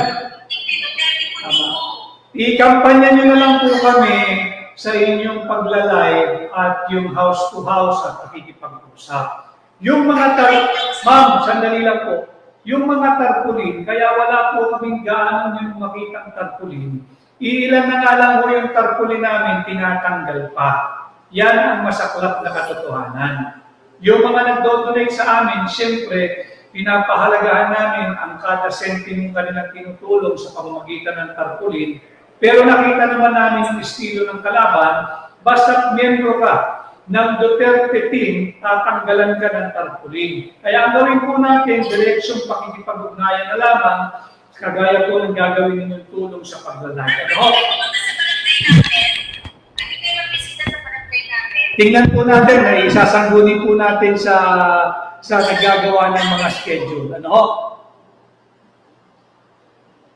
I-kampanya nyo na lang po kami sa inyong pagla-live at yung house-to-house at pakikipag-usap. Yung mga ma'am, sandali lang po. Yung mga tarpaulin, kaya wala po kaming gaano yung makitang tarpaulin. Iilan na nga lang po yung tarpaulin namin, tinatanggal pa. Yan ang masaklap na katotohanan. Yung mga nag-donate sa amin, siyempre, pinapahalagahan namin ang kada sentimong kanilang tinutulong sa pamamagitan ng tarpaulin. Pero nakita naman namin yung estilo ng kalaban, basta miyembro ka ng Duterte team, tatanggalan ka ng tarpaulin. Kaya ang gawin po natin, direksyong pakikipag-ugnayan na lamang, kagaya po ng gagawin ninyong tulong sa paglalagay. Tingnan po natin, ay isasangguni po natin sa naggagawa ng mga schedule.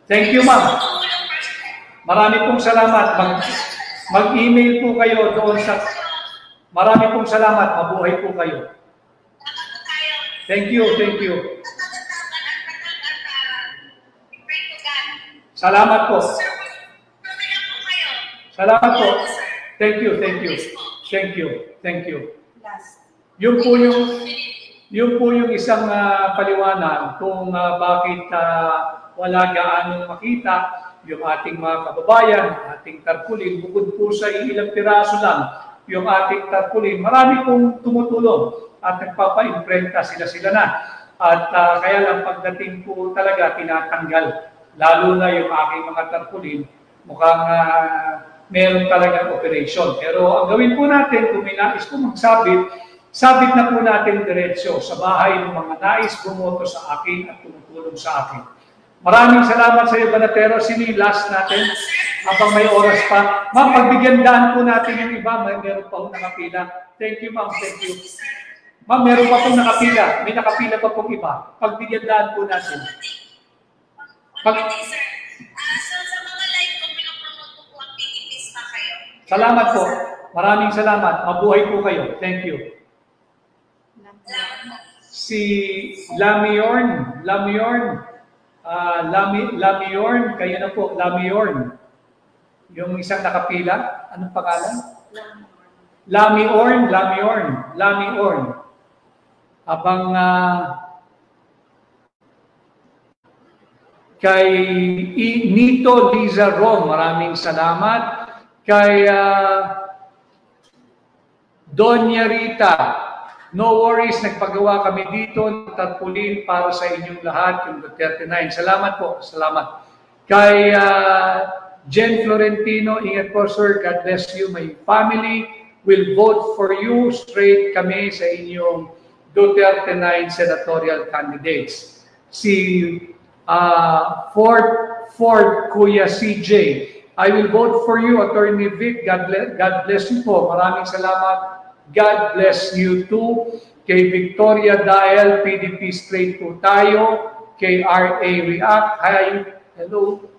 Thank you, ma'am. Marami pong salamat. Mag-email po kayo doon sa... Marami pong salamat. Mabuhay po kayo. Thank you, thank you. Salamat po. Salamat po. Thank you, thank you. Thank you, thank you. Yun po yung isang paliwanag kung bakit wala gaanong makita yung ating mga kababayan, ating tarpaulin. Bukod po sa ilang piraso lang yung ating tarpaulin, marami pong tumutulong at nagpapa-imprenta sila na. At kaya lang pagdating po talaga tinatanggal, lalo na yung aking mga tarpaulin, mukhang meron talagang operation. Pero ang gawin po natin, kung may nais po magsabit, sabit na po natin diretsyo sa bahay ng mga nais bumoto sa akin at tumutulong sa akin. Maraming salamat sa iyo, Banatero. Sini last natin habang may oras pa. Ma'am, pagbigyan daan po natin yung iba. Meron pa pong nakapila. Thank you, ma'am. Thank you. Ma'am, meron pa pong nakapila. May nakapila pa pong iba. Pagbigyan daan po natin. Salamat po. Maraming salamat. Mabuhay po kayo. Thank you. Si Lamiorn, kayo na po, Lamiorn. Yung isang nakapila, anong pangalan? Lamiorn. Habang kay Nito Liza Rom, maraming salamat. Kay Doña Rita, no worries, nagpagawa kami dito ng tarpaulin para sa inyong lahat, yung Duterte 9. Salamat po, salamat. Kay Jen Florentino, ingat po sir, God bless you. My family will vote for you. Straight kami sa inyong Duterte 9 senatorial candidates. Si Ford Kuya CJ, I will vote for you, Attorney Vic. God bless you po. Maraming salamat. God bless you too. Kay Victoria Dael, PDP straight po tayo. Kay RA React, hi, hello.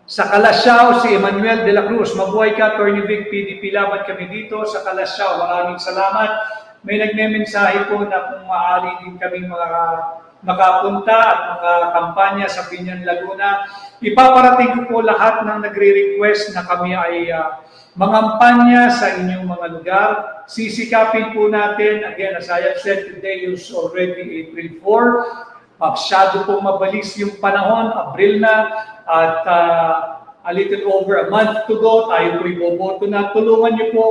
Sa Kalasyaw, si Emmanuel de la Cruz. Mabuhay ka, Attorney Vic, PDP laban kami dito sa Kalasyaw. Maraming salamat. May nagme-mensahe po na kung maaari din kaming mga makapunta at makakampanya sa Binyan Laguna. Ipaparating ko po lahat ng nagre-request na kami ay mangampanya sa inyong mga lugar. Sisikapin po natin, again, as I have said, today is already April 4. Masyado po mabalis yung panahon, Abril na, at a little over a month to go, tayo po iboboto na. Tulungan niyo po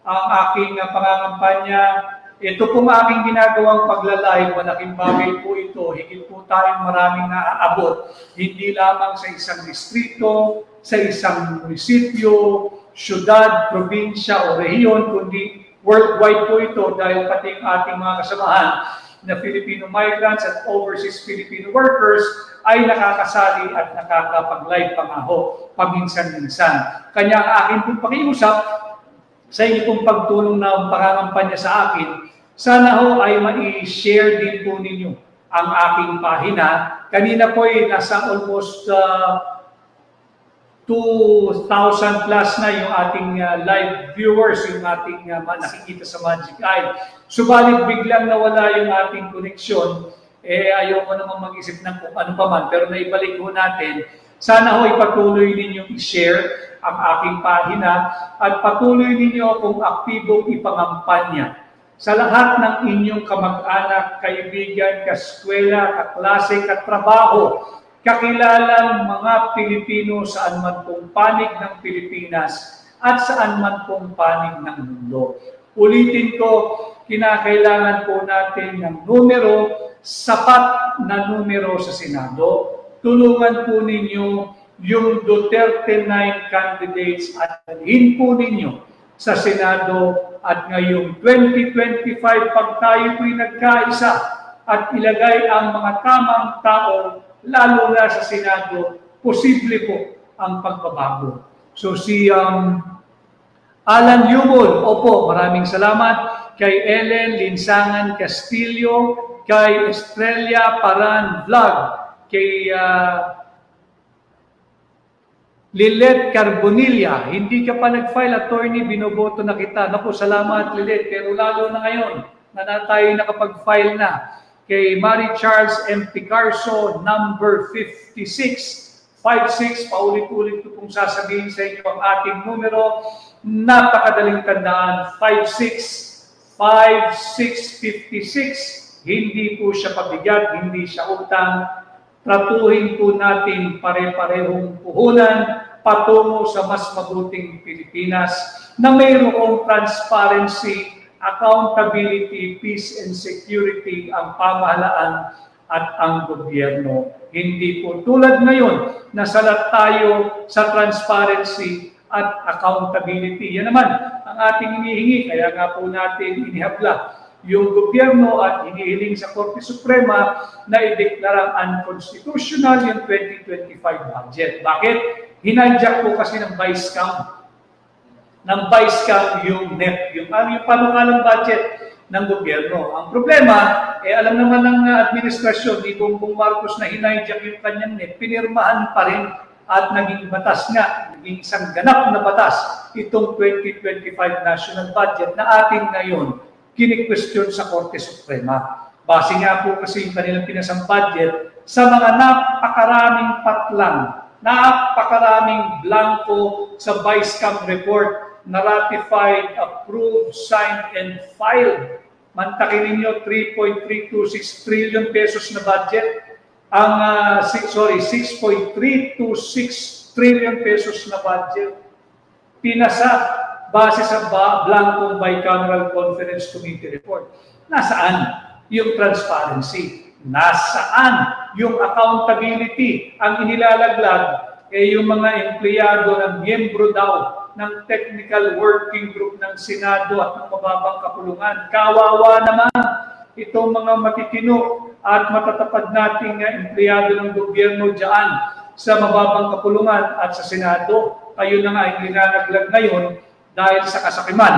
ang aking pangangampanya. Ito pong aking ginagawang paglalay, malaking bagay po ito. Higit po tayong maraming naaabot. Hindi lamang sa isang distrito, sa isang munisipyo, syudad, probinsya o rehiyon, kundi worldwide po ito dahil pati ang ating mga kasamahan na Filipino migrants at overseas Filipino workers ay nakakasali at nakakapag-live pangaho paminsan-minsan. Kanya ang aking pong pakiusap sa inyo pong pagtulong na pangangampanya sa akin, sana ho ay ma-share din po ninyo ang aking pahina. Kanina po ay nasa almost 2,000 plus na yung ating live viewers, yung ating nakikita sa Magic Eye. Subalit biglang nawala yung ating koneksyon, ayoko naman mag-isip ng kung ano pa man, pero naibalik ho natin. Sana ho ipatuloy ninyong i-share ang aking pahina at patuloy ninyo akong aktibong ipangampanya sa lahat ng inyong kamag-anak, kaibigan, kaskwela, kaklase, katrabaho, kakilalang mga Pilipino saan man pong panig ng Pilipinas at saan man pong panig ng mundo. Ulitin ko, kinakailangan po natin ng numero, sapat na numero sa Senado. Tulungan po ninyo yung Duterte 9 candidates at dalhin po ninyo sa Senado at ngayong 2025 pag tayo po'y nagkaisa at ilagay ang mga tamang tao lalo na sa Senado, posible po ang pagbabago. So si Alan Yumol, opo, maraming salamat. Kay Ellen Linsangan Castillo, kay Estrella Paran Vlog, kay Lilet Carbonilla, hindi ka pa nag-file, attorney, binoboto na kita. Naku, salamat Lilet, pero lalo na ngayon na tayo nakapag-file na. Kay Mary Charles M. Picarso, number 56, 56, paulit-ulit ko kung sasabihin sa inyo ang ating numero, napakadaling tandaan, 56, 56, hindi po siya pabigat, hindi siya utang. Tratuhin po natin pare-parehong puhunan patungo sa mas mabuting Pilipinas na mayroong transparency, accountability, peace and security ang pamahalaan at ang gobyerno. Hindi po tulad ngayon na salat tayo sa transparency at accountability. Yan naman ang ating hinihingi. Kaya nga po natin inihabla yung gobyerno at hinihiling sa Korte Suprema na ideklarang unconstitutional yung 2025 budget. Bakit? Hinadyak po kasi ng vice camp yung NEP, yung panukalang budget ng gobyerno. Ang problema, alam naman ng administrasyon ni Bongbong Marcos na hinadyak yung kanyang NEP, pinirmahan pa rin at naging batas nga, naging isang ganap na batas itong 2025 national budget na ating ngayon kini-question sa Korte Suprema. Base nga po kasi yung kanilang pinasang budget sa mga napakaraming patlang, napakaraming blanco sa Vice Camp report na ratified, approved, signed, and filed. Mantakin ninyo 3.326 trillion pesos na budget. Ang 6.326 trillion pesos na budget. Pinasa base sa Blancong Bicameral Conference Committee report. Nasaan yung transparency? Nasaan yung accountability? Ang inilalaglag yung mga empleyado ng miyembro daw ng Technical Working Group ng Senado at ng mababang kapulungan. Kawawa naman itong mga matitino at matatapad nating empleyado ng gobyerno dyan sa mababang kapulungan at sa Senado. Kayo na nga yung nilalaglag ngayon dahil sa kasakiman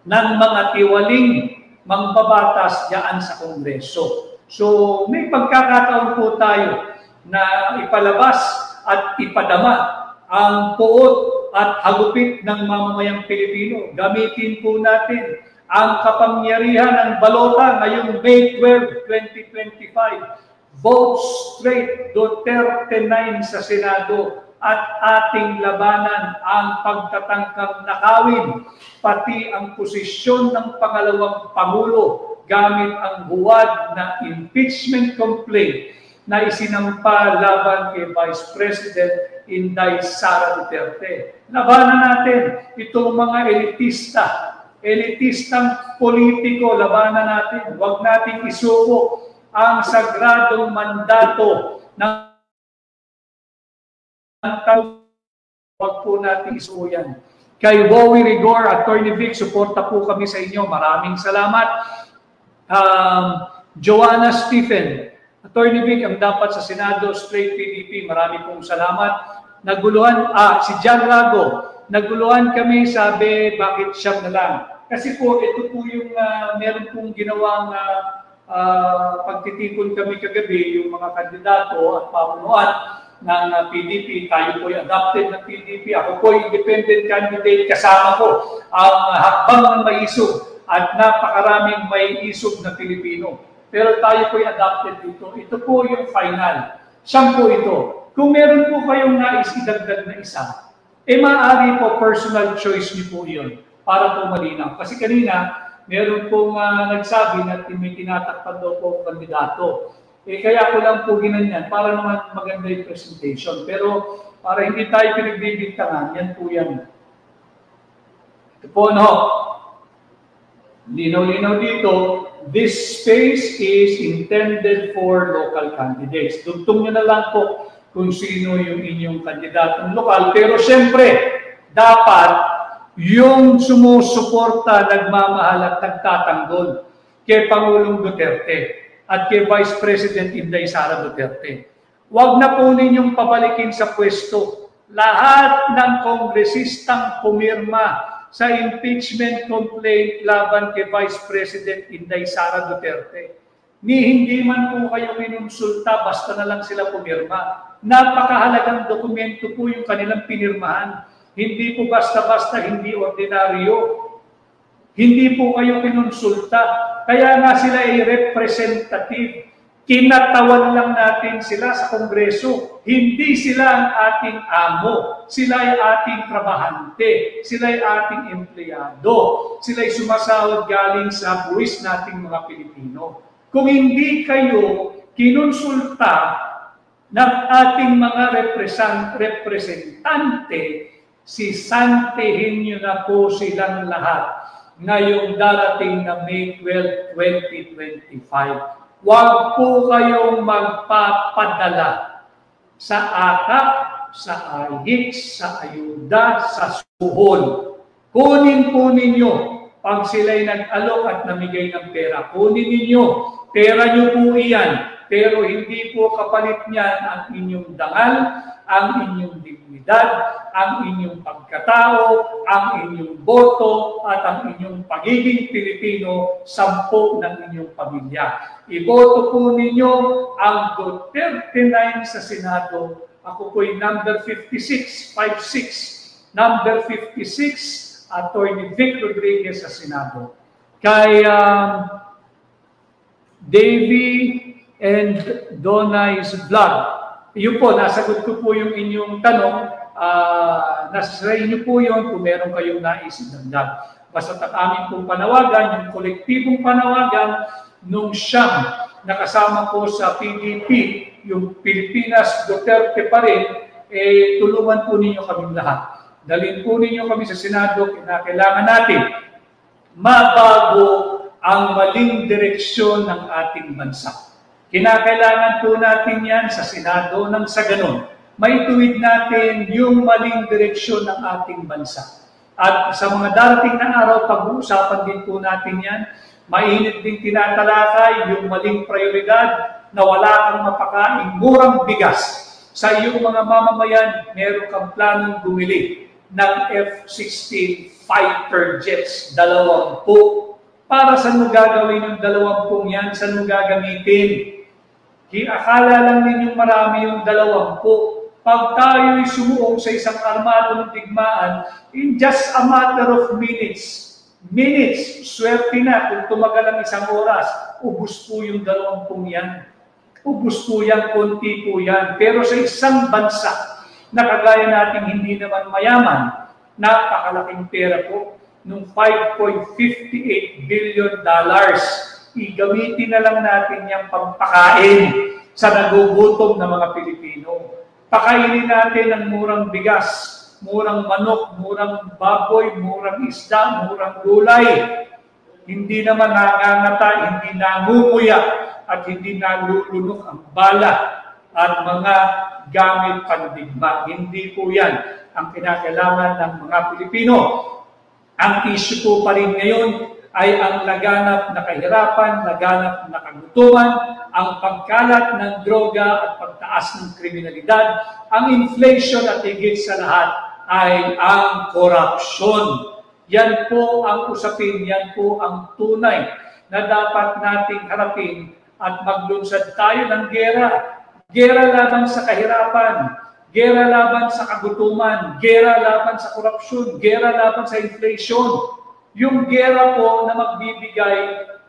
ng mga tiwaling mangbabatas diyan sa Kongreso. So may pagkakataon po tayo na ipalabas at ipadama ang puot at hagupit ng mamamayang Pilipino. Gamitin po natin ang kapangyarihan ng balota ngayong May 12, 2025. Vote straight Duterte 9 sa Senado at ating labanan ang pagtatangkang nakawin, pati ang posisyon ng pangalawang Pangulo gamit ang huwad na impeachment complaint na isinampa laban kay Vice President Inday Sara Duterte. Labanan natin itong mga elitistang politiko, labanan natin. Huwag nating isuko ang sagradong mandato ng huwag po natin isuko yan. Kay Wowie Rigor, Attorney Vic, suporta po kami sa inyo. Maraming salamat. Joanna Stephen, Attorney Vic, ang dapat sa Senado, straight PDP. Marami pong salamat. Naguluhan, si John Rago, naguluhan kami, sabi, bakit siyam na lang? Kasi po, ito po yung meron pong ginawang pagtitipon kami kagabi, yung mga kandidato at pamunuan ng PDP. Tayo po adopted ng PDP. Ako po independent candidate. Kasama ko ang hakbang ng maisog at napakaraming may isog na Pilipino. Pero tayo po adopted dito. Ito po yung final. Siyam po ito. Kung meron po kayong nais idagdag na isa, maaari po personal choice niyo po yun para po malinaw. Kasi kanina, meron pong nagsabi na may tinatakpan daw po kandidato. Kaya ko lang po ginanyan para naman maganda yung presentation. Pero para hindi tayo pinagbibintangan, yan po yan. Ito po, no? Linaw-linaw dito, this space is intended for local candidates. Dugtong nyo na lang po kung sino yung inyong kandidatong lokal. Pero siyempre, dapat yung sumusuporta, nagmamahal at nagtatanggol kay Pangulong Duterte at kay Vice President Inday Sara Duterte. Huwag na po ninyong pabalikin sa pwesto lahat ng kongresistang pumirma sa impeachment complaint laban kay Vice President Inday Sara Duterte. Hindi man po kayo minunsulta, basta na lang sila pumirma. Napakahalagang dokumento po yung kanilang pinirmahan. Hindi po basta-basta, hindi ordinaryo. Hindi po kayo pinunsulta. Kaya nga sila ay representative. Kinatawan lang natin sila sa Kongreso. Hindi sila ang ating amo. Sila ay ating trabahante. Sila ay ating empleyado. Sila ay sumasahod galing sa buwis nating mga Pilipino. Kung hindi kayo kinonsulta ng ating mga representante, sisantihin nyo na po silang lahat ngayong darating na May 12, 2025. Huwag po kayong magpapadala sa akap, sa ahik, sa ayuda, sa suhol. Kunin po ninyo pag sila'y nag-alok at namigay ng pera. Kunin ninyo. Pera nyo po iyan. Pero hindi po kapalit niyan ang inyong dangal, ang inyong dignidad, ang inyong pagkatao, ang inyong boto, at ang inyong pagiging Pilipino, 10 ng inyong pamilya. Iboto po ninyo ang Duterte 9 sa Senado. Ako po'y number 56, 56. Number 56, Attorney Vic Rodriguez sa Senado. Kay Davy and Donay's vlog. Yun po, nasagot ko po yung inyong tanong. Nasa inyo po yun kung meron kayong nais idagdag. Basta ang aming pong panawagan, yung kolektibong panawagan, nung siyam nakasama ko sa PDP, yung Pilipinas Duterte pa rin, tulungan po ninyo kaming lahat. Dalhin po ninyo kami sa Senado, kailangan natin mabago ang maling direksyon ng ating bansa. Kinakailangan po natin yan sa Senado nang sa ganun. Maituwid natin yung maling direksyon ng ating bansa. At sa mga darating na araw, pag-uusapan din po natin yan. Mainit din tinatalakay yung maling prioridad na wala kang mapakaing murang bigas. Sa iyong mga mamamayan, meron kang planong bumili ng F-16 fighter jets, 20. Para saan mo gagawin yung 20 yan? Saan mo gagamitin? Akala lang ninyong marami yung 20. Pag tayo'y sumuong sa isang armadong digmaan, in just a matter of minutes, minutes, swerte na kung tumagal ang 1 oras, ubus po yung 20 yan. Ubus po yan, konti po yan. Pero sa isang bansa na kagaya natin hindi naman mayaman, napakalaking pera po, nung $5.58 billion, igamitin na lang natin yung pampakain sa nagugutom na mga Pilipino. Pakainin natin ng murang bigas, murang manok, murang baboy, murang isda, murang gulay. Hindi naman nangangata, hindi nangunguya, at hindi nalulunok ang bala at mga gamit pandigma. Hindi po yan ang kinakailangan ng mga Pilipino. Ang issue po pa rin ngayon ay ang laganap na kahirapan, laganap na kagutuman, ang pagkalat ng droga at pagtaas ng kriminalidad, ang inflation at higit sa lahat ay ang korupsyon. Yan po ang usapin, yan po ang tunay na dapat nating harapin at maglunsad tayo ng gera. Gera laban sa kahirapan, gera laban sa kagutuman, gera laban sa korupsyon, gera laban sa inflation. Yung gera po na magbibigay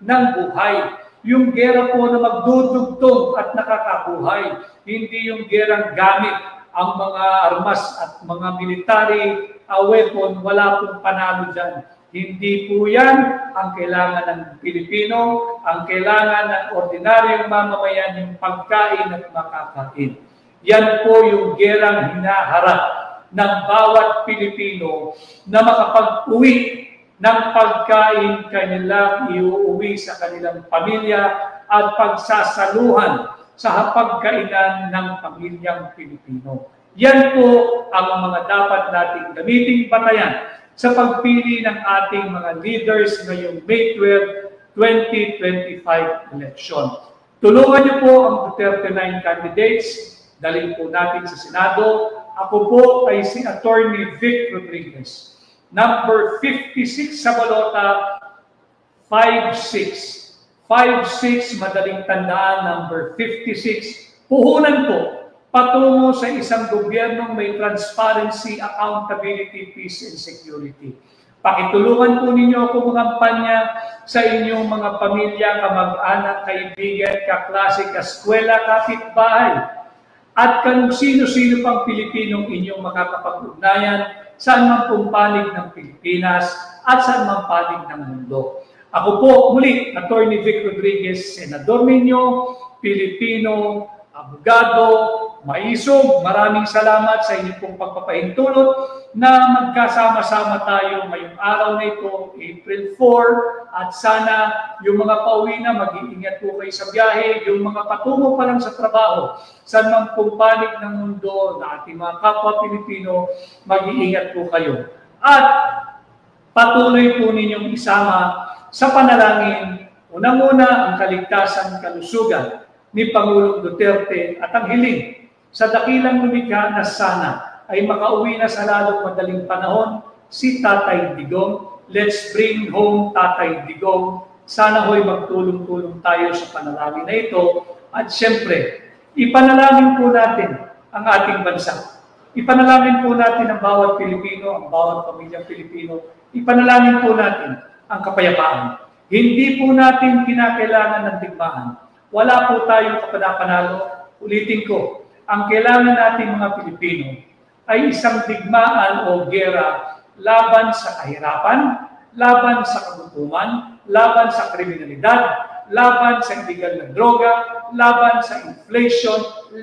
ng buhay. Yung gera po na magdudugtong at nakakabuhay. Hindi yung gerang gamit ang mga armas at mga military weapon, wala pong panalo dyan. Hindi po yan ang kailangan ng Pilipino, ang kailangan ng ordinaryong mamamayan, yung pagkain at makakain. Yan po yung gerang hinaharap ng bawat Pilipino na makapag-uwi ng pagkain kanilang iuuwi sa kanilang pamilya at pagsasaluhan sa hapagkainan ng pamilyang Pilipino. Yan po ang mga dapat nating gamiting batayan sa pagpili ng ating mga leaders ngayong May 12, 2025 election. Tulungan niyo po ang Duterte 9 candidates, dalhin po natin sa Senado. Ako po ay si Attorney Vic Rodriguez. Number 56 sa balota, 56. 56, madaling tandaan, number 56. Puhunan po patungo sa isang gobyernong may transparency, accountability, peace, and security. Pakitulungan po ninyo ako mangampanya sa inyong mga pamilya, kamag-anak, kaibigan, kaklase, kaskwela, kapitbahay, at kung sino-sino pang Pilipinong inyong makakapag-ugnayan saan man pong panig ng Pilipinas at saan man panig ng mundo. Ako po muli, Attorney Vic Rodriguez, Senador ninyo, Pilipino, abogado, maisog. Maraming salamat sa inyong pong pagpapahintulot na magkasama-sama tayo ngayong araw na ito, April 4, at sana yung mga pauwi na mag-iingat po kayo sa biyahe, yung mga patungo pa lang sa trabaho, saan man pong panig ng mundo na ating mga kapwa Pilipino, mag-iingat po kayo. At patuloy po ninyong isama sa panalangin, unang-una ang kaligtasan, kalusugan ni Pangulong Duterte at ang hiling sa dakilang lumikha na sana ay makauwi na sa lalong madaling panahon si Tatay Digong. Let's bring home Tatay Digong. Sana ho'y magtulong-tulong tayo sa panalangin na ito. At siyempre, ipanalangin po natin ang ating bansa. Ipanalangin po natin ang bawat Pilipino, ang bawat pamilyang Pilipino. Ipanalangin po natin ang kapayapaan. Hindi po natin kinakailangan ng digmaan. Wala po tayong kapanapanalo. Ulitin ko, ang kailangan natin mga Pilipino ay isang digmaan o gera laban sa kahirapan, laban sa kagutuman, laban sa kriminalidad, laban sa illegal na droga, laban sa inflation,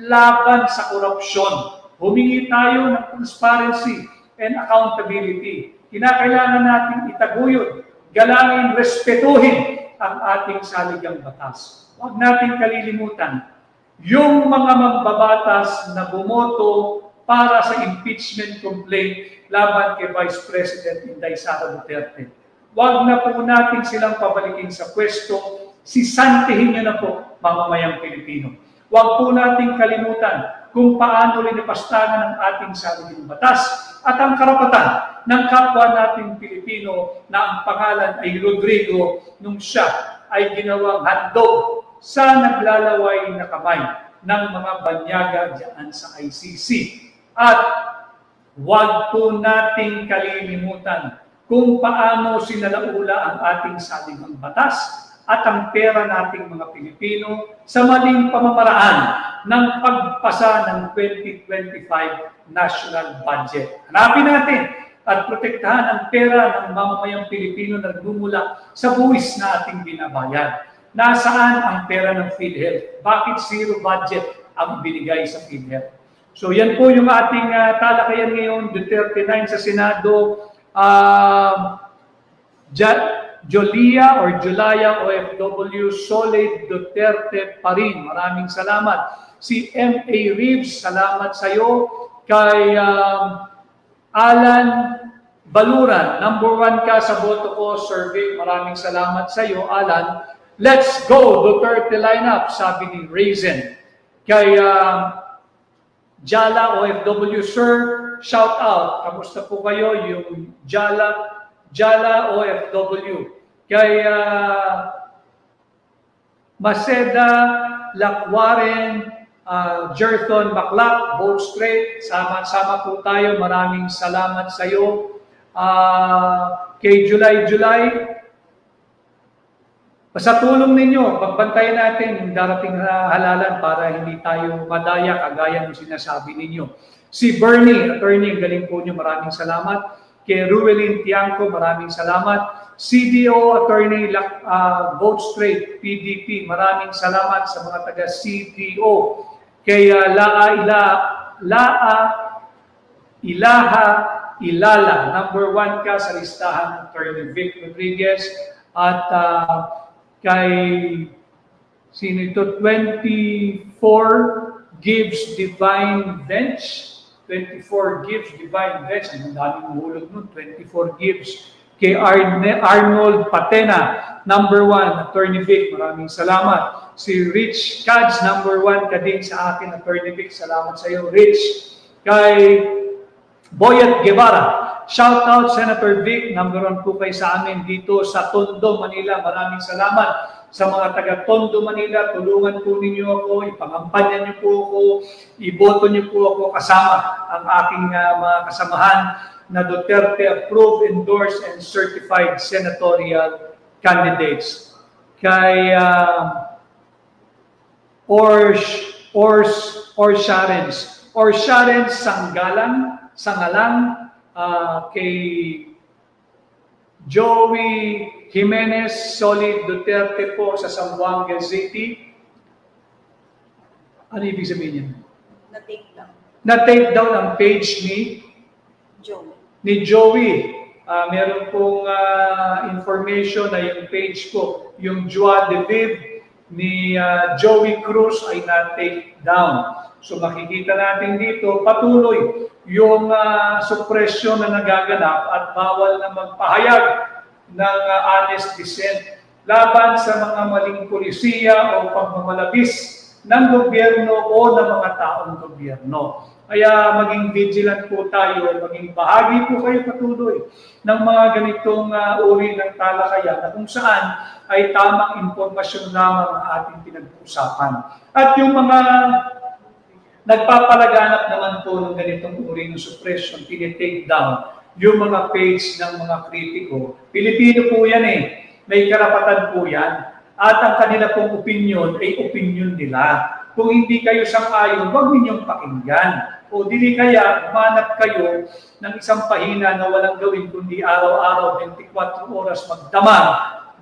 laban sa korupsyon. Humingi tayo ng transparency and accountability. Kinakailangan natin itaguyod, galangin, respetuhin ang ating saligang batas. Huwag natin kalilimutan yung mga magbabatas na bumoto para sa impeachment complaint laban kay Vice President Inday Sara Duterte. Huwag na po natin silang pabalikin sa pwesto, sisantihin nyo na po mamamayang Pilipino. Huwag po natin kalimutan kung paano linipastanan ang ating sariling batas at ang karapatan ng kapwa nating Pilipino na ang pangalan ay Rodrigo nung siya ay ginawang handog sa naglalaway na kamay ng mga banyaga diyan sa ICC. At huwag po nating kalilimutan kung paano sinalaula ang ating saligang batas at ang pera nating mga Pilipino sa maling pamamaraan ng pagpasa ng 2025 national budget. Hanapin natin at protektahan ang pera ng mamamayang Pilipino na nagmumula sa buwis na ating binabayad. Nasaan ang pera ng PhilHealth? Bakit zero budget ang binigay sa PhilHealth? So yan po yung ating talakayan ngayon, Duterte 9 sa Senado. Jolia or Julaya OFW, solid Duterte pa rin. Maraming salamat. Si M.A. Reeves, salamat sa iyo. Kay Alan Baluran, number 1 ka sa boto ko survey. Maraming salamat sa iyo, Alan. Let's go, Duterte lineup, sabi ni Raisin. Kay Jala OFW, sir, shout out. Kamusta po kayo? Yung Jala OFW. Kay Maceda Lacwaren, Jerton Baclac, vote straight. Sama-sama po tayo. Maraming salamat sa iyo. Kay July, sa tulong ninyo, pagbantayan natin yung darating na halalan para hindi tayo madaya kagaya ng sinasabi ninyo. Si Bernie, attorney, galing po nyo, maraming salamat. Kay Ruelin Tiangco, maraming salamat. CDO, attorney, vote straight, PDP, maraming salamat sa mga taga CDO. Kay Ilaha Ilala, number 1 ka sa listahan, attorney Vic Rodriguez. At kay sino ito? 24 Gibbs Divine Bench. 24 Gibbs Divine Bench. Ang daming hulog nun. 24 Gibbs. Kay Arnold Patena, number 1, Attorney Vic. Maraming salamat. Si Rich Cads, number 1 ka din sa akin, Attorney Vic. Salamat sa iyo, Rich. Kay Boyet Guevara. Shout out, Senator Vic. Number 1 po kayo sa amin dito sa Tondo, Manila. Maraming salamat sa mga taga Tondo, Manila. Tulungan po ninyo ako, ipangampanyan niyo po ako, iboto niyo po ako kasama ang aking mga kasamahan na Duterte approved, endorsed, and certified senatorial candidates. Kay Sharens Sangalang, kay Joey Jimenez, solid Duterte po sa Zamboanga City. Ano ibig sabihin niya? Na-take down ang page ni Joey. Meron pong information na yung page ko, yung Joie de Vive ni Joey Cruz ay na-take down. So makikita natin dito, patuloy yung suppression na nagaganap at bawal na magpahayag ng honest dissent laban sa mga maling polisiya o pagmamalabis ng gobyerno o ng mga taong gobyerno. Kaya maging vigilant po tayo, maging bahagi po kayo patuloy ng mga ganitong uri ng talakayan na kung saan ay tamang impormasyon lamang ang ating pinag-uusapan. At yung mga nagpapalaganap naman po ng ganitong uri ng suppression, tinitake down yung mga page ng mga kritiko. Pilipino po yan eh. May karapatan po yan. At ang kanila pong opinion ay opinion nila. Kung hindi kayo sang-ayon, huwag ninyong pakinggan. O dili kaya, umanap kayo ng isang pahina na walang gawin kundi araw-araw, 24 oras magdamag.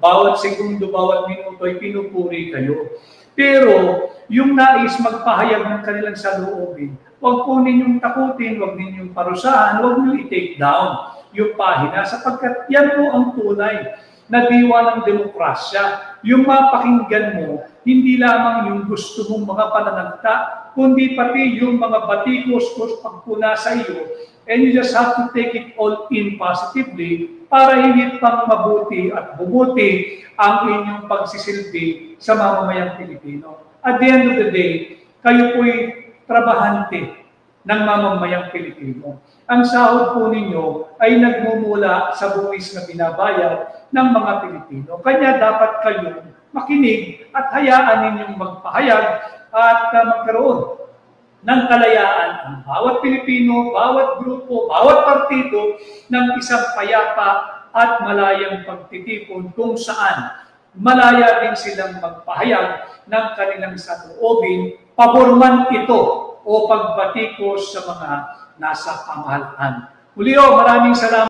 Bawat segundo, bawat minuto ay pinupuri kayo. Pero yung nais magpahayag ng kanilang saloobin, huwag po ninyong takutin, huwag ninyong parusahan, huwag ninyong i-take down yung pahina sapagkat yan po ang tunay na diwa ng demokrasya. Yung mapakinggan mo, hindi lamang yung gusto mong mga pananagta, kundi pati yung mga batikos pagpuna sa iyo. And you just have to take it all in positively para higit pang mabuti at bumuti ang inyong pagsisilbi sa mamamayang Pilipino. At the end of the day, kayo po'y trabahante ng mamamayang Pilipino. Ang sahod po ninyo ay nagmumula sa buwis na binabayad ng mga Pilipino. Kanya dapat kayo makinig at hayaan ninyong magpahayag at magkaroon ng kalayaan ang bawat Pilipino, bawat grupo, bawat partido ng isang payapa at malayang pagtitipon kung saan malaya din silang magpahayag ng kanilang saloobin, paborman ito o pagbatikos sa mga nasa pamahalaan. Julio, maraming salamat.